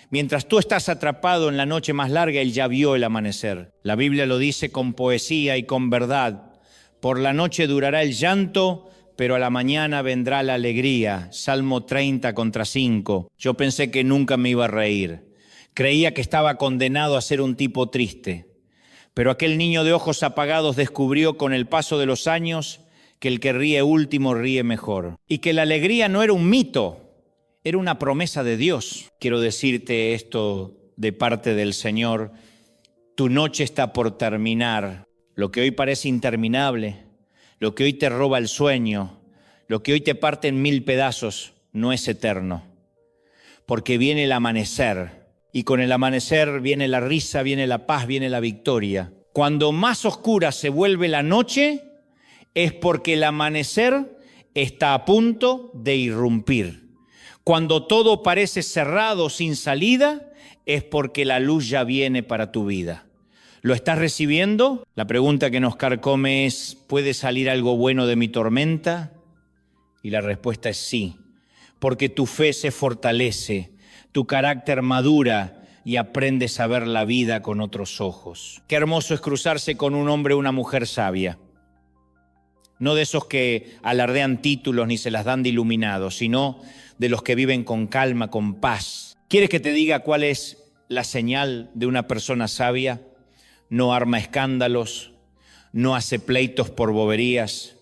Mientras tú estás atrapado en la noche más larga, Él ya vio el amanecer. La Biblia lo dice con poesía y con verdad. Por la noche durará el llanto, pero a la mañana vendrá la alegría. Salmo 30:5. Yo pensé que nunca me iba a reír. Creía que estaba condenado a ser un tipo triste. Pero aquel niño de ojos apagados descubrió con el paso de los años que el que ríe último ríe mejor. Y que la alegría no era un mito. Era una promesa de Dios. Quiero decirte esto de parte del Señor. Tu noche está por terminar. Lo que hoy parece interminable, lo que hoy te roba el sueño, lo que hoy te parte en 1000 pedazos, no es eterno. Porque viene el amanecer. Y con el amanecer viene la risa, viene la paz, viene la victoria. Cuando más oscura se vuelve la noche, es porque el amanecer está a punto de irrumpir. Cuando todo parece cerrado, sin salida, es porque la luz ya viene para tu vida. ¿Lo estás recibiendo? La pregunta que nos carcome es, ¿puede salir algo bueno de mi tormenta? Y la respuesta es sí, porque tu fe se fortalece, tu carácter madura y aprendes a ver la vida con otros ojos. Qué hermoso es cruzarse con un hombre o una mujer sabia. No de esos que alardean títulos ni se las dan de iluminados, sino de los que viven con calma, con paz. ¿Quieres que te diga cuál es la señal de una persona sabia? No arma escándalos, no hace pleitos por boberías,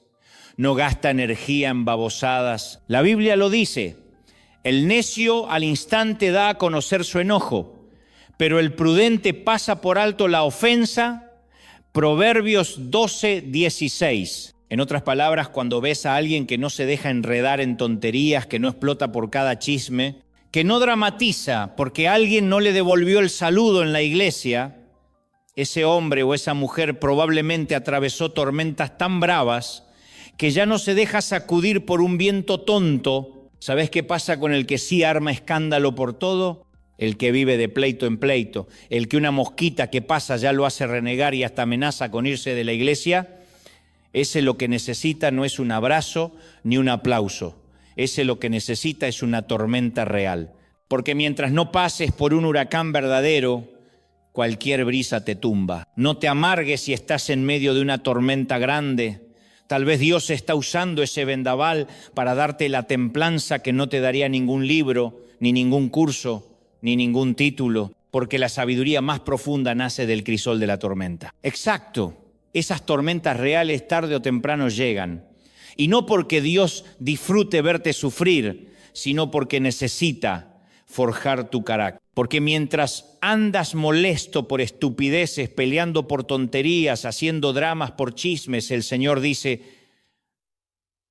no gasta energía en babosadas. La Biblia lo dice, el necio al instante da a conocer su enojo, pero el prudente pasa por alto la ofensa. Proverbios 12:16. En otras palabras, cuando ves a alguien que no se deja enredar en tonterías, que no explota por cada chisme, que no dramatiza porque alguien no le devolvió el saludo en la iglesia, ese hombre o esa mujer probablemente atravesó tormentas tan bravas que ya no se deja sacudir por un viento tonto. ¿Sabes qué pasa con el que sí arma escándalo por todo? El que vive de pleito en pleito, el que una mosquita que pasa ya lo hace renegar y hasta amenaza con irse de la iglesia. Ese lo que necesita no es un abrazo ni un aplauso. Ese lo que necesita es una tormenta real. Porque mientras no pases por un huracán verdadero, cualquier brisa te tumba. No te amargues si estás en medio de una tormenta grande. Tal vez Dios está usando ese vendaval para darte la templanza que no te daría ningún libro, ni ningún curso, ni ningún título, porque la sabiduría más profunda nace del crisol de la tormenta. Exacto. Esas tormentas reales tarde o temprano llegan. Y no porque Dios disfrute verte sufrir, sino porque necesita forjar tu carácter. Porque mientras andas molesto por estupideces, peleando por tonterías, haciendo dramas por chismes, el Señor dice,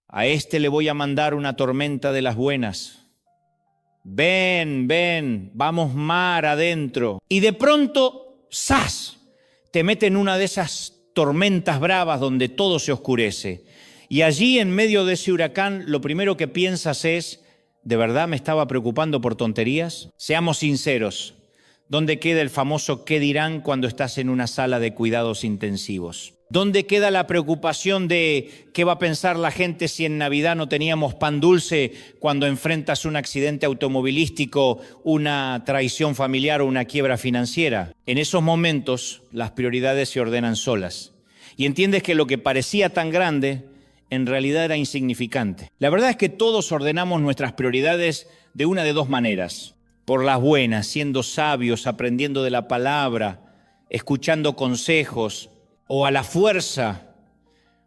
a este le voy a mandar una tormenta de las buenas. Ven, ven, vamos mar adentro. Y de pronto, ¡zas!, te mete en una de esas tormentas bravas donde todo se oscurece. Y allí en medio de ese huracán lo primero que piensas es, ¿de verdad me estaba preocupando por tonterías? Seamos sinceros, ¿dónde queda el famoso qué dirán cuando estás en una sala de cuidados intensivos? ¿Dónde queda la preocupación de qué va a pensar la gente si en Navidad no teníamos pan dulce cuando enfrentas un accidente automovilístico, una traición familiar o una quiebra financiera? En esos momentos las prioridades se ordenan solas y entiendes que lo que parecía tan grande en realidad era insignificante. La verdad es que todos ordenamos nuestras prioridades de una de dos maneras. Por las buenas, siendo sabios, aprendiendo de la palabra, escuchando consejos, o a la fuerza,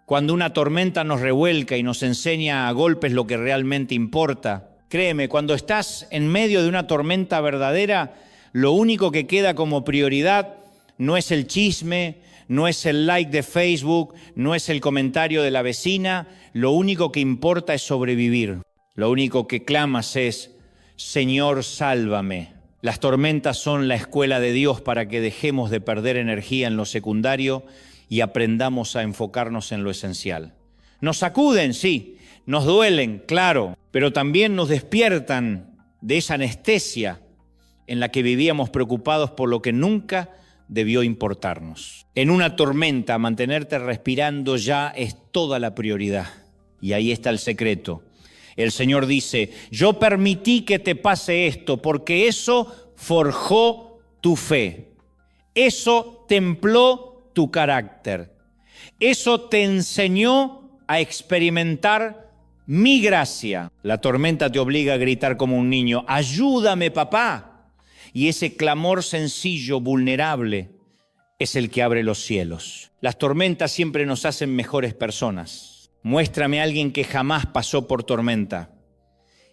cuando una tormenta nos revuelca y nos enseña a golpes lo que realmente importa. Créeme, cuando estás en medio de una tormenta verdadera, lo único que queda como prioridad no es el chisme, no es el like de Facebook, no es el comentario de la vecina. Lo único que importa es sobrevivir. Lo único que clamas es: Señor, sálvame. Las tormentas son la escuela de Dios para que dejemos de perder energía en lo secundario y aprendamos a enfocarnos en lo esencial. Nos sacuden, sí, nos duelen, claro, pero también nos despiertan de esa anestesia en la que vivíamos preocupados por lo que nunca debió importarnos. En una tormenta, mantenerte respirando ya es toda la prioridad. Y ahí está el secreto. El Señor dice: yo permití que te pase esto porque eso forjó tu fe. Eso templó tu carácter. Eso te enseñó a experimentar mi gracia. La tormenta te obliga a gritar como un niño: ayúdame, papá. Y ese clamor sencillo, vulnerable, es el que abre los cielos. Las tormentas siempre nos hacen mejores personas. Muéstrame a alguien que jamás pasó por tormenta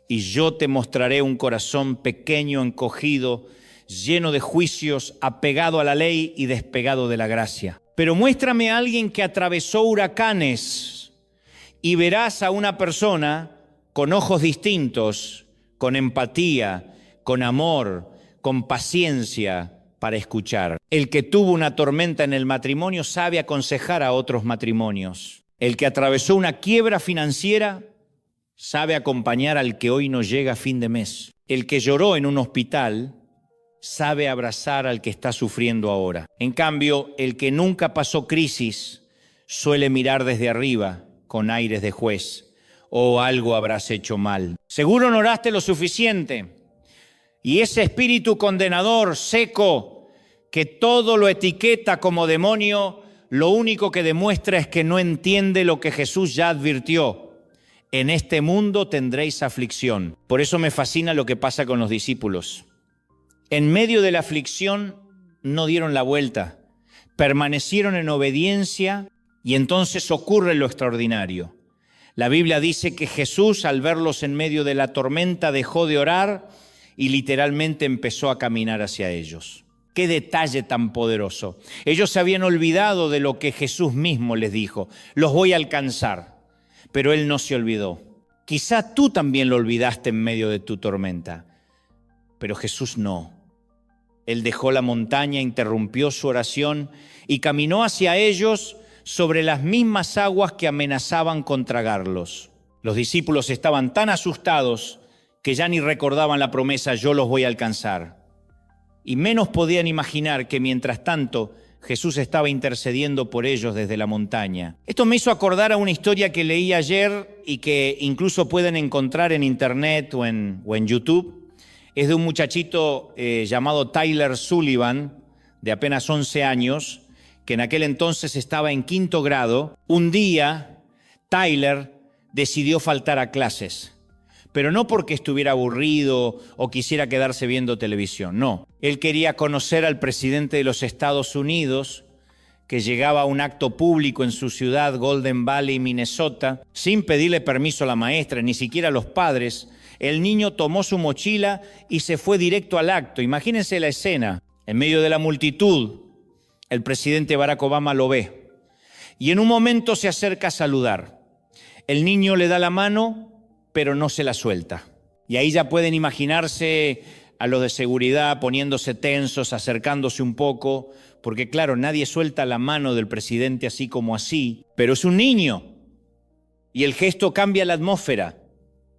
y yo te mostraré un corazón pequeño, encogido, lleno de juicios, apegado a la ley y despegado de la gracia. Pero muéstrame a alguien que atravesó huracanes y verás a una persona con ojos distintos, con empatía, con amor, con paciencia para escuchar. El que tuvo una tormenta en el matrimonio sabe aconsejar a otros matrimonios. El que atravesó una quiebra financiera sabe acompañar al que hoy no llega a fin de mes. El que lloró en un hospital sabe abrazar al que está sufriendo ahora. En cambio, el que nunca pasó crisis suele mirar desde arriba con aires de juez. Oh, algo habrás hecho mal. Seguro no oraste lo suficiente. Y ese espíritu condenador, seco, que todo lo etiqueta como demonio, lo único que demuestra es que no entiende lo que Jesús ya advirtió. En este mundo tendréis aflicción. Por eso me fascina lo que pasa con los discípulos. En medio de la aflicción no dieron la vuelta, permanecieron en obediencia y entonces ocurre lo extraordinario. La Biblia dice que Jesús, al verlos en medio de la tormenta, dejó de orar y literalmente empezó a caminar hacia ellos. ¡Qué detalle tan poderoso! Ellos se habían olvidado de lo que Jesús mismo les dijo: los voy a alcanzar. Pero Él no se olvidó. Quizá tú también lo olvidaste en medio de tu tormenta, pero Jesús no. Él dejó la montaña, interrumpió su oración y caminó hacia ellos sobre las mismas aguas que amenazaban con tragarlos. Los discípulos estaban tan asustados que ya ni recordaban la promesa: yo los voy a alcanzar. Y menos podían imaginar que mientras tanto Jesús estaba intercediendo por ellos desde la montaña. Esto me hizo acordar a una historia que leí ayer y que incluso pueden encontrar en internet o en YouTube. Es de un muchachito llamado Tyler Sullivan, de apenas 11 años, que en aquel entonces estaba en 5º grado. Un día, Tyler decidió faltar a clases. Pero no porque estuviera aburrido o quisiera quedarse viendo televisión, no. Él quería conocer al presidente de los Estados Unidos, que llegaba a un acto público en su ciudad, Golden Valley, Minnesota, sin pedirle permiso a la maestra, ni siquiera a los padres. El niño tomó su mochila y se fue directo al acto. Imagínense la escena. En medio de la multitud, el presidente Barack Obama lo ve y en un momento se acerca a saludar. El niño le da la mano, pero no se la suelta. Y ahí ya pueden imaginarse a los de seguridad poniéndose tensos, acercándose un poco, porque claro, nadie suelta la mano del presidente así como así, pero es un niño. Y el gesto cambia la atmósfera.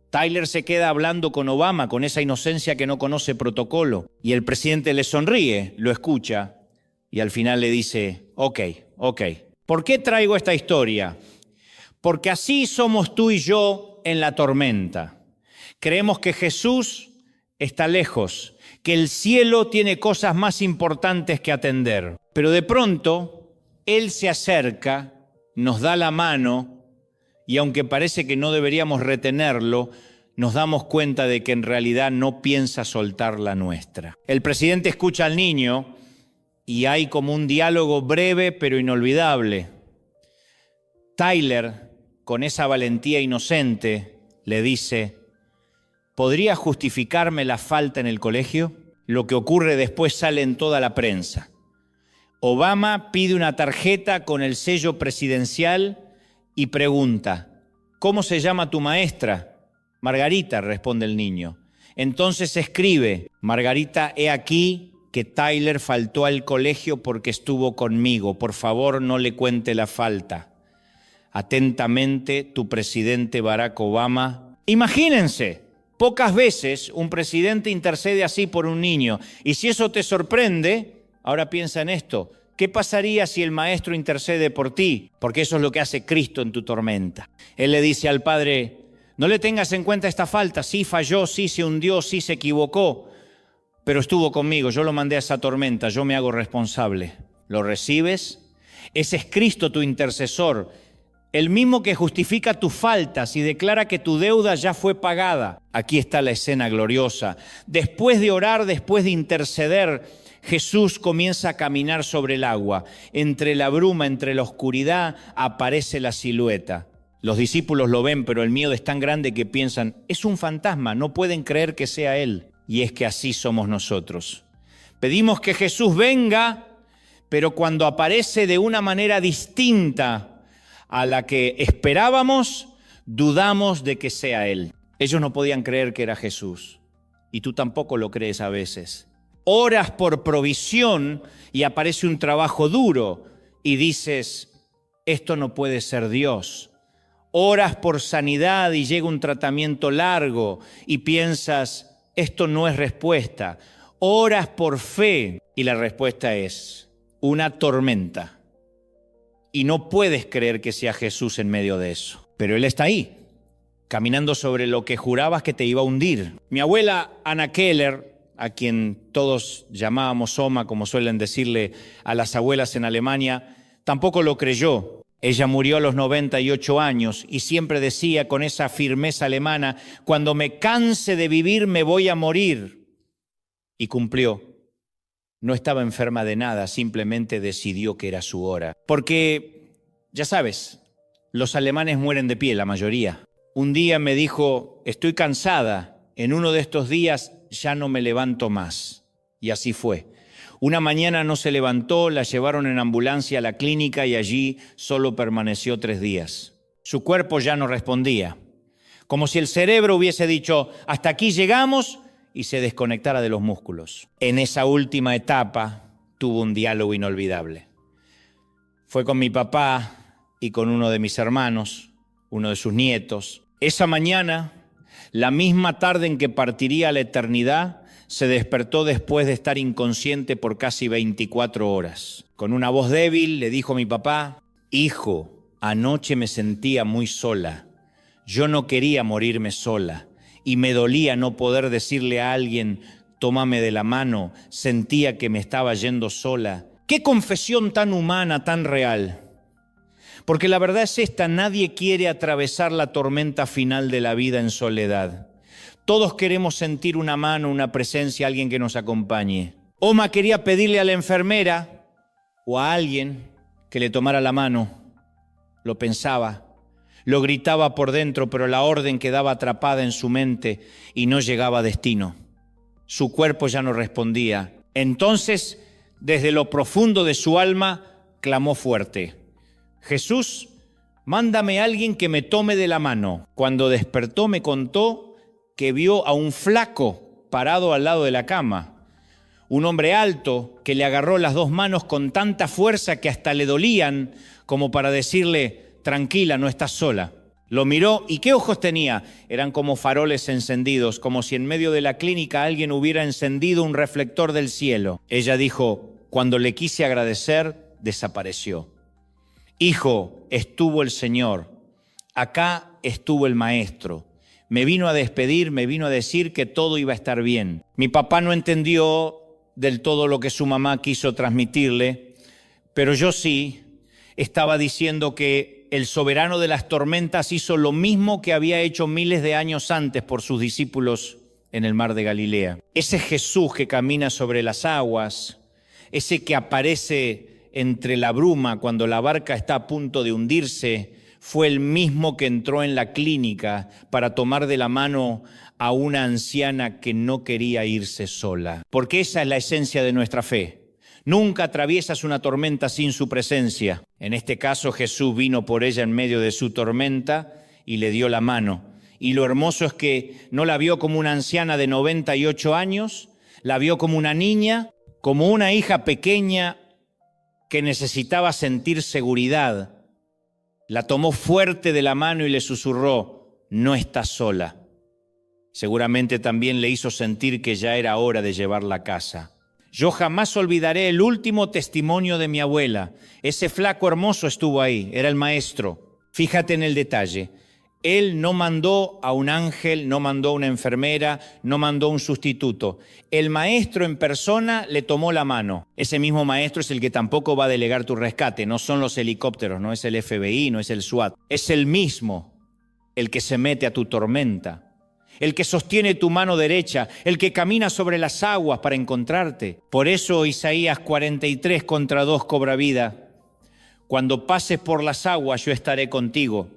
Tyler se queda hablando con Obama, con esa inocencia que no conoce protocolo. Y el presidente le sonríe, lo escucha, y al final le dice: ok. ¿Por qué traigo esta historia? Porque así somos tú y yo en la tormenta. Creemos que Jesús está lejos, que el cielo tiene cosas más importantes que atender. Pero de pronto, Él se acerca, nos da la mano, y aunque parece que no deberíamos retenerlo, nos damos cuenta de que en realidad no piensa soltar la nuestra. El presidente escucha al niño y hay como un diálogo breve pero inolvidable. Tyler, con esa valentía inocente, le dice: ¿podría justificarme la falta en el colegio? Lo que ocurre después sale en toda la prensa. Obama pide una tarjeta con el sello presidencial y pregunta: ¿cómo se llama tu maestra? Margarita, responde el niño. Entonces escribe: Margarita, he aquí que Tyler faltó al colegio porque estuvo conmigo. Por favor, no le cuente la falta. Atentamente, tu presidente Barack Obama. Imagínense, pocas veces un presidente intercede así por un niño. Y si eso te sorprende, ahora piensa en esto: ¿qué pasaría si el maestro intercede por ti? Porque eso es lo que hace Cristo en tu tormenta. Él le dice al Padre: no le tengas en cuenta esta falta. Sí falló, sí se hundió, sí se equivocó, pero estuvo conmigo, yo lo mandé a esa tormenta, yo me hago responsable. ¿Lo recibes? Ese es Cristo, tu intercesor, el mismo que justifica tus faltas y declara que tu deuda ya fue pagada. Aquí está la escena gloriosa. Después de orar, después de interceder, Jesús comienza a caminar sobre el agua. Entre la bruma, entre la oscuridad, aparece la silueta. Los discípulos lo ven, pero el miedo es tan grande que piensan: es un fantasma, no pueden creer que sea Él. Y es que así somos nosotros. Pedimos que Jesús venga, pero cuando aparece de una manera distinta a la que esperábamos, dudamos de que sea Él. Ellos no podían creer que era Jesús, y tú tampoco lo crees a veces. Oras por provisión y aparece un trabajo duro y dices: esto no puede ser Dios. Oras por sanidad y llega un tratamiento largo y piensas: esto no es respuesta. Oras por fe y la respuesta es una tormenta. Y no puedes creer que sea Jesús en medio de eso. Pero Él está ahí, caminando sobre lo que jurabas que te iba a hundir. Mi abuela Anna Keller, a quien todos llamábamos Oma, como suelen decirle a las abuelas en Alemania, tampoco lo creyó. Ella murió a los 98 años y siempre decía con esa firmeza alemana: cuando me canse de vivir me voy a morir. Y cumplió. No estaba enferma de nada, simplemente decidió que era su hora. Porque, ya sabes, los alemanes mueren de pie, la mayoría. Un día me dijo: estoy cansada, en uno de estos días ya no me levanto más. Y así fue. Una mañana no se levantó, la llevaron en ambulancia a la clínica y allí solo permaneció 3 días. Su cuerpo ya no respondía, como si el cerebro hubiese dicho: hasta aquí llegamos, y se desconectara de los músculos. En esa última etapa tuvo un diálogo inolvidable. Fue con mi papá y con uno de mis hermanos, uno de sus nietos. Esa mañana, la misma tarde en que partiría a la eternidad, se despertó después de estar inconsciente por casi 24 horas. Con una voz débil le dijo a mi papá: hijo, anoche me sentía muy sola. Yo no quería morirme sola y me dolía no poder decirle a alguien: tómame de la mano. Sentía que me estaba yendo sola. ¡Qué confesión tan humana, tan real! Porque la verdad es esta: nadie quiere atravesar la tormenta final de la vida en soledad. Todos queremos sentir una mano, una presencia, alguien que nos acompañe. Oma quería pedirle a la enfermera o a alguien que le tomara la mano. Lo pensaba, lo gritaba por dentro, pero la orden quedaba atrapada en su mente y no llegaba a destino. Su cuerpo ya no respondía. Entonces, desde lo profundo de su alma, clamó fuerte: Jesús, mándame a alguien que me tome de la mano. Cuando despertó me contó que vio a un flaco parado al lado de la cama, un hombre alto que le agarró las 2 manos con tanta fuerza que hasta le dolían, como para decirle: tranquila, no estás sola. Lo miró y ¿qué ojos tenía? Eran como faroles encendidos, como si en medio de la clínica alguien hubiera encendido un reflector del cielo. Ella dijo: cuando le quise agradecer, desapareció. Hijo, estuvo el Señor, acá estuvo el Maestro. Me vino a despedir, me vino a decir que todo iba a estar bien. Mi papá no entendió del todo lo que su mamá quiso transmitirle, pero yo sí. Estaba diciendo que el soberano de las tormentas hizo lo mismo que había hecho miles de años antes por sus discípulos en el mar de Galilea. Ese Jesús que camina sobre las aguas, ese que aparece entre la bruma cuando la barca está a punto de hundirse, fue el mismo que entró en la clínica para tomar de la mano a una anciana que no quería irse sola. Porque esa es la esencia de nuestra fe. Nunca atraviesas una tormenta sin su presencia. En este caso, Jesús vino por ella en medio de su tormenta y le dio la mano. Y lo hermoso es que no la vio como una anciana de 98 años, la vio como una niña, como una hija pequeña que necesitaba sentir seguridad. La tomó fuerte de la mano y le susurró, no estás sola. Seguramente también le hizo sentir que ya era hora de llevarla a casa. Yo jamás olvidaré el último testimonio de mi abuela. Ese flaco hermoso estuvo ahí, era el maestro. Fíjate en el detalle. Él no mandó a un ángel, no mandó a una enfermera, no mandó a un sustituto. El maestro en persona le tomó la mano. Ese mismo maestro es el que tampoco va a delegar tu rescate. No son los helicópteros, no es el FBI, no es el SWAT. Es el mismo el que se mete a tu tormenta, el que sostiene tu mano derecha, el que camina sobre las aguas para encontrarte. Por eso Isaías 43:2 cobra vida. Cuando pases por las aguas yo estaré contigo.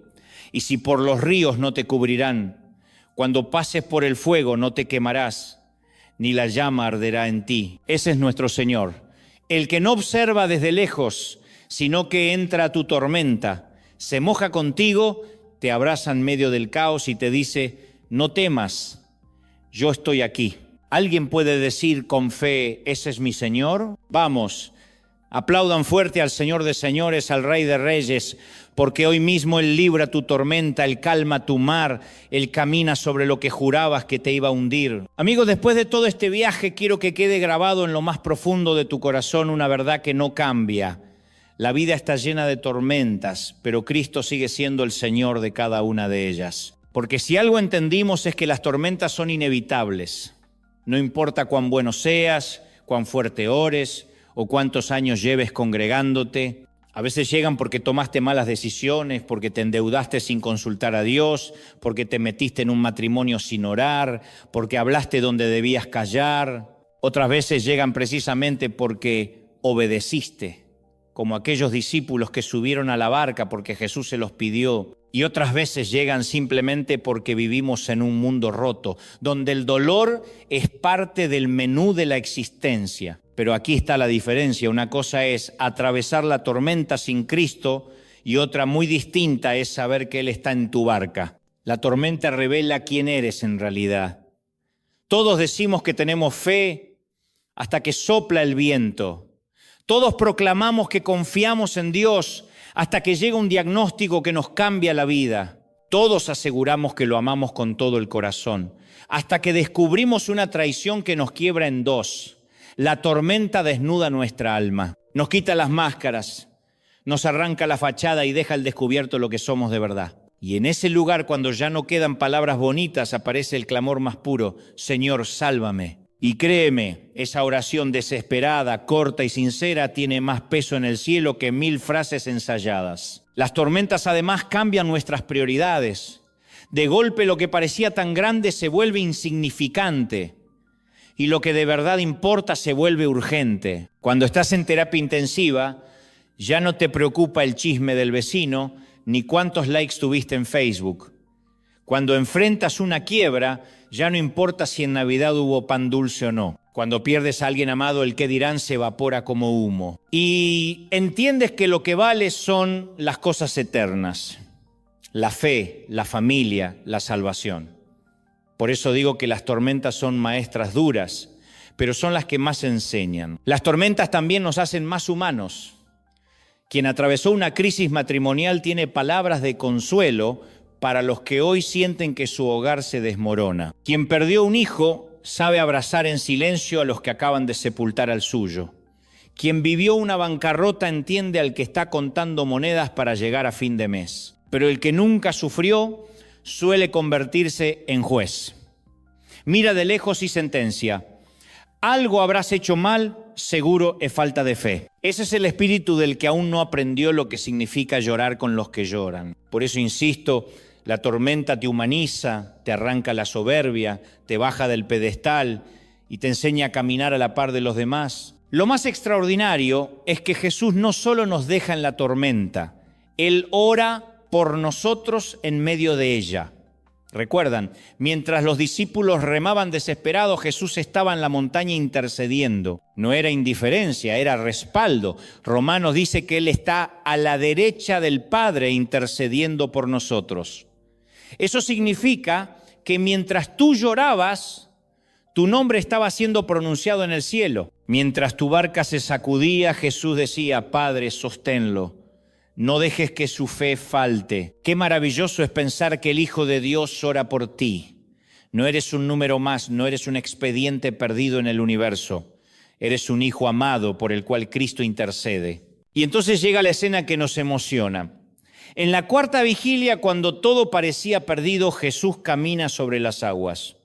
Y si por los ríos no te cubrirán, cuando pases por el fuego no te quemarás, ni la llama arderá en ti. Ese es nuestro Señor, el que no observa desde lejos, sino que entra a tu tormenta, se moja contigo, te abraza en medio del caos y te dice, no temas, yo estoy aquí. ¿Alguien puede decir con fe, ese es mi Señor? Vamos, aplaudan fuerte al Señor de señores, al Rey de reyes, porque hoy mismo Él libra tu tormenta, Él calma tu mar, Él camina sobre lo que jurabas que te iba a hundir. Amigos, después de todo este viaje, quiero que quede grabado en lo más profundo de tu corazón una verdad que no cambia. La vida está llena de tormentas, pero Cristo sigue siendo el Señor de cada una de ellas. Porque si algo entendimos es que las tormentas son inevitables. No importa cuán bueno seas, cuán fuerte ores o cuántos años lleves congregándote. A veces llegan porque tomaste malas decisiones, porque te endeudaste sin consultar a Dios, porque te metiste en un matrimonio sin orar, porque hablaste donde debías callar. Otras veces llegan precisamente porque obedeciste, como aquellos discípulos que subieron a la barca porque Jesús se los pidió. Y otras veces llegan simplemente porque vivimos en un mundo roto, donde el dolor es parte del menú de la existencia. Pero aquí está la diferencia. Una cosa es atravesar la tormenta sin Cristo y otra muy distinta es saber que Él está en tu barca. La tormenta revela quién eres en realidad. Todos decimos que tenemos fe hasta que sopla el viento. Todos proclamamos que confiamos en Dios hasta que llega un diagnóstico que nos cambia la vida. Todos aseguramos que lo amamos con todo el corazón, hasta que descubrimos una traición que nos quiebra en dos. La tormenta desnuda nuestra alma, nos quita las máscaras, nos arranca la fachada y deja al descubierto lo que somos de verdad. Y en ese lugar, cuando ya no quedan palabras bonitas, aparece el clamor más puro, Señor, sálvame. Y créeme, esa oración desesperada, corta y sincera tiene más peso en el cielo que 1000 frases ensayadas. Las tormentas además cambian nuestras prioridades. De golpe lo que parecía tan grande se vuelve insignificante y lo que de verdad importa se vuelve urgente. Cuando estás en terapia intensiva, ya no te preocupa el chisme del vecino ni cuántos likes tuviste en Facebook. Cuando enfrentas una quiebra, ya no importa si en Navidad hubo pan dulce o no. Cuando pierdes a alguien amado, el qué dirán se evapora como humo. Y entiendes que lo que vale son las cosas eternas. La fe, la familia, la salvación. Por eso digo que las tormentas son maestras duras, pero son las que más enseñan. Las tormentas también nos hacen más humanos. Quien atravesó una crisis matrimonial tiene palabras de consuelo para los que hoy sienten que su hogar se desmorona. Quien perdió un hijo sabe abrazar en silencio a los que acaban de sepultar al suyo. Quien vivió una bancarrota entiende al que está contando monedas para llegar a fin de mes. Pero el que nunca sufrió suele convertirse en juez. Mira de lejos y sentencia. Algo habrás hecho mal, seguro es falta de fe. Ese es el espíritu del que aún no aprendió lo que significa llorar con los que lloran. Por eso insisto, la tormenta te humaniza, te arranca la soberbia, te baja del pedestal y te enseña a caminar a la par de los demás. Lo más extraordinario es que Jesús no solo nos deja en la tormenta, Él ora por nosotros en medio de ella. Recuerdan, mientras los discípulos remaban desesperados, Jesús estaba en la montaña intercediendo. No era indiferencia, era respaldo. Romanos dice que Él está a la derecha del Padre intercediendo por nosotros. Eso significa que mientras tú llorabas, tu nombre estaba siendo pronunciado en el cielo. Mientras tu barca se sacudía, Jesús decía: Padre, sosténlo. No dejes que su fe falte. Qué maravilloso es pensar que el Hijo de Dios ora por ti. No eres un número más, no eres un expediente perdido en el universo. Eres un hijo amado por el cual Cristo intercede. Y entonces llega la escena que nos emociona. En la cuarta vigilia, cuando todo parecía perdido, Jesús camina sobre las aguas.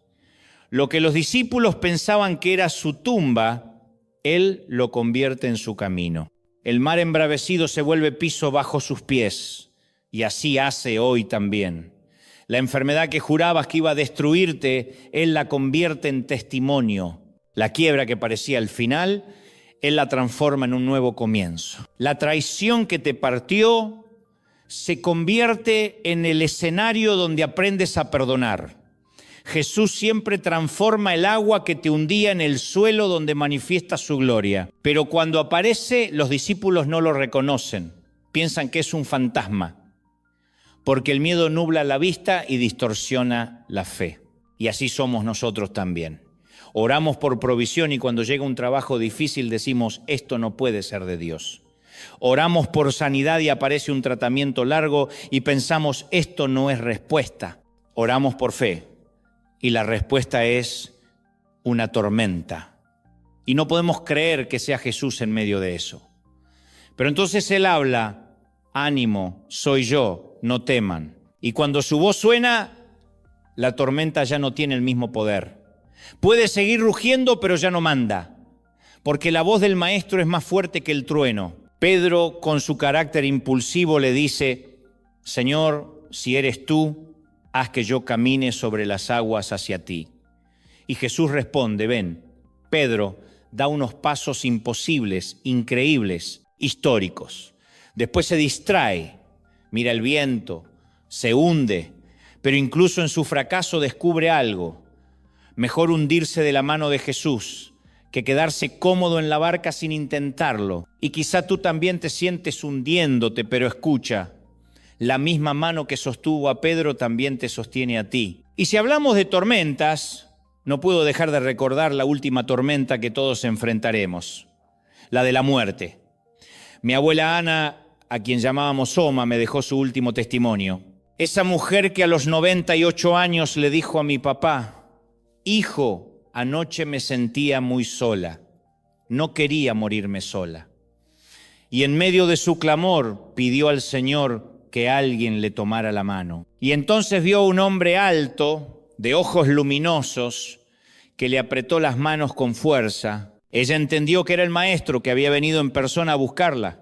Lo que los discípulos pensaban que era su tumba, Él lo convierte en su camino. El mar embravecido se vuelve piso bajo sus pies, y así hace hoy también. La enfermedad que jurabas que iba a destruirte, Él la convierte en testimonio. La quiebra que parecía el final, Él la transforma en un nuevo comienzo. La traición que te partió se convierte en el escenario donde aprendes a perdonar. Jesús siempre transforma el agua que te hundía en el suelo donde manifiesta su gloria. Pero cuando aparece, los discípulos no lo reconocen. Piensan que es un fantasma, porque el miedo nubla la vista y distorsiona la fe. Y así somos nosotros también. Oramos por provisión y cuando llega un trabajo difícil decimos: esto no puede ser de Dios. Oramos por sanidad y aparece un tratamiento largo y pensamos: esto no es respuesta. Oramos por fe. Y la respuesta es una tormenta. Y no podemos creer que sea Jesús en medio de eso. Pero entonces Él habla: ánimo, soy yo, no teman. Y cuando su voz suena, la tormenta ya no tiene el mismo poder. Puede seguir rugiendo, pero ya no manda, porque la voz del Maestro es más fuerte que el trueno. Pedro, con su carácter impulsivo, le dice: Señor, si eres tú, haz que yo camine sobre las aguas hacia ti. Y Jesús responde: ven. Pedro da unos pasos imposibles, increíbles, históricos. Después se distrae, mira el viento, se hunde, pero incluso en su fracaso descubre algo. Mejor hundirse de la mano de Jesús que quedarse cómodo en la barca sin intentarlo. Y quizá tú también te sientes hundiéndote, pero escucha, la misma mano que sostuvo a Pedro también te sostiene a ti. Y si hablamos de tormentas, no puedo dejar de recordar la última tormenta que todos enfrentaremos, la de la muerte. Mi abuela Ana, a quien llamábamos Oma, me dejó su último testimonio. Esa mujer que a los 98 años le dijo a mi papá: hijo, anoche me sentía muy sola, no quería morirme sola. Y en medio de su clamor pidió al Señor que alguien le tomara la mano. Y entonces vio a un hombre alto, de ojos luminosos, que le apretó las manos con fuerza. Ella entendió que era el Maestro que había venido en persona a buscarla.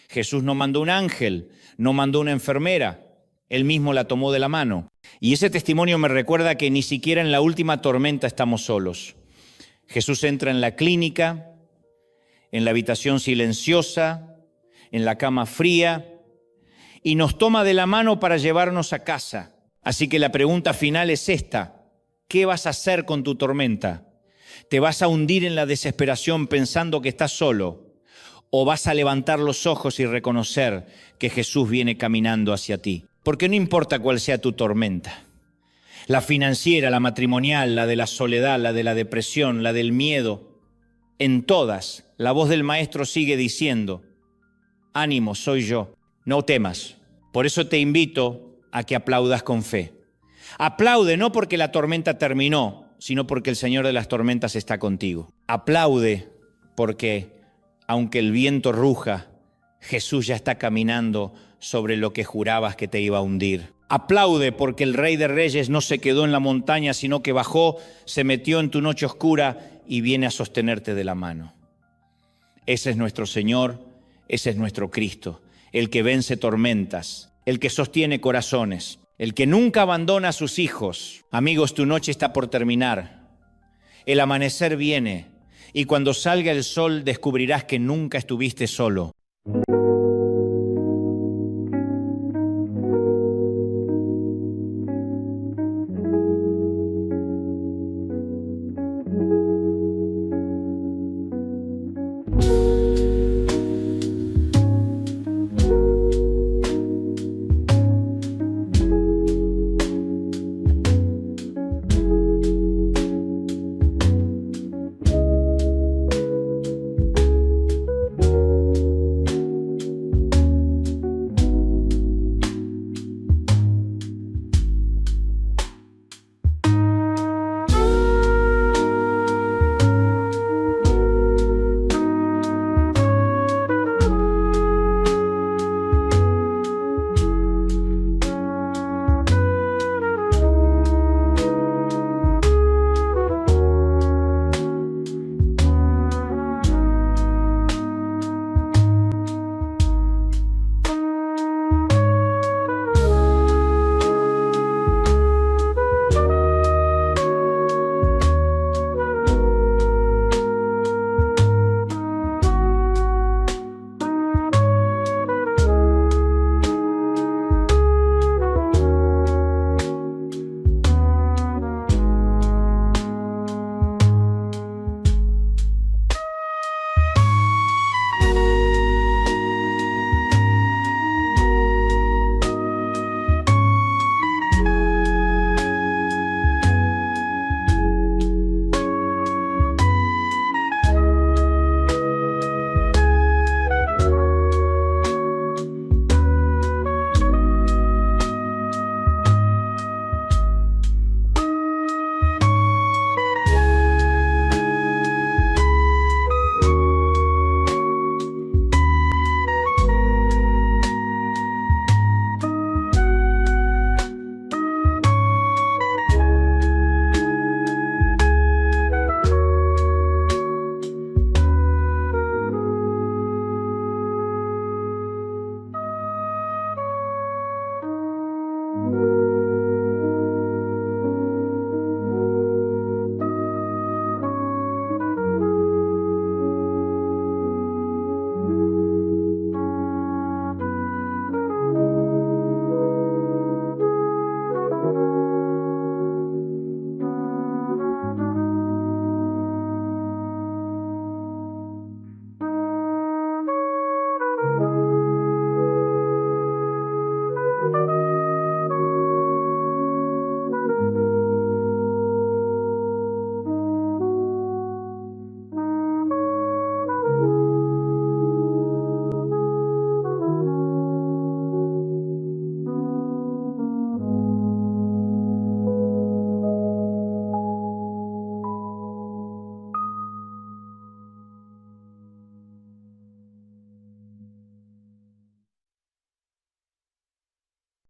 Jesús no mandó un ángel, no mandó una enfermera, Él mismo la tomó de la mano. Y ese testimonio me recuerda que ni siquiera en la última tormenta estamos solos. Jesús entra en la clínica, en la habitación silenciosa, en la cama fría, y nos toma de la mano para llevarnos a casa. Así que la pregunta final es esta: ¿qué vas a hacer con tu tormenta? ¿Te vas a hundir en la desesperación pensando que estás solo? ¿O vas a levantar los ojos y reconocer que Jesús viene caminando hacia ti? Porque no importa cuál sea tu tormenta, la financiera, la matrimonial, la de la soledad, la de la depresión, la del miedo, en todas la voz del Maestro sigue diciendo: ánimo, soy yo, no temas. Por eso te invito a que aplaudas con fe. Aplaude no porque la tormenta terminó, sino porque el Señor de las tormentas está contigo. Aplaude porque, aunque el viento ruja, Jesús ya está caminando sobre lo que jurabas que te iba a hundir. Aplaude porque el Rey de Reyes no se quedó en la montaña, sino que bajó, se metió en tu noche oscura y viene a sostenerte de la mano. Ese es nuestro Señor, ese es nuestro Cristo, el que vence tormentas, el que sostiene corazones, el que nunca abandona a sus hijos. Amigos, tu noche está por terminar. El amanecer viene y cuando salga el sol descubrirás que nunca estuviste solo. Dios.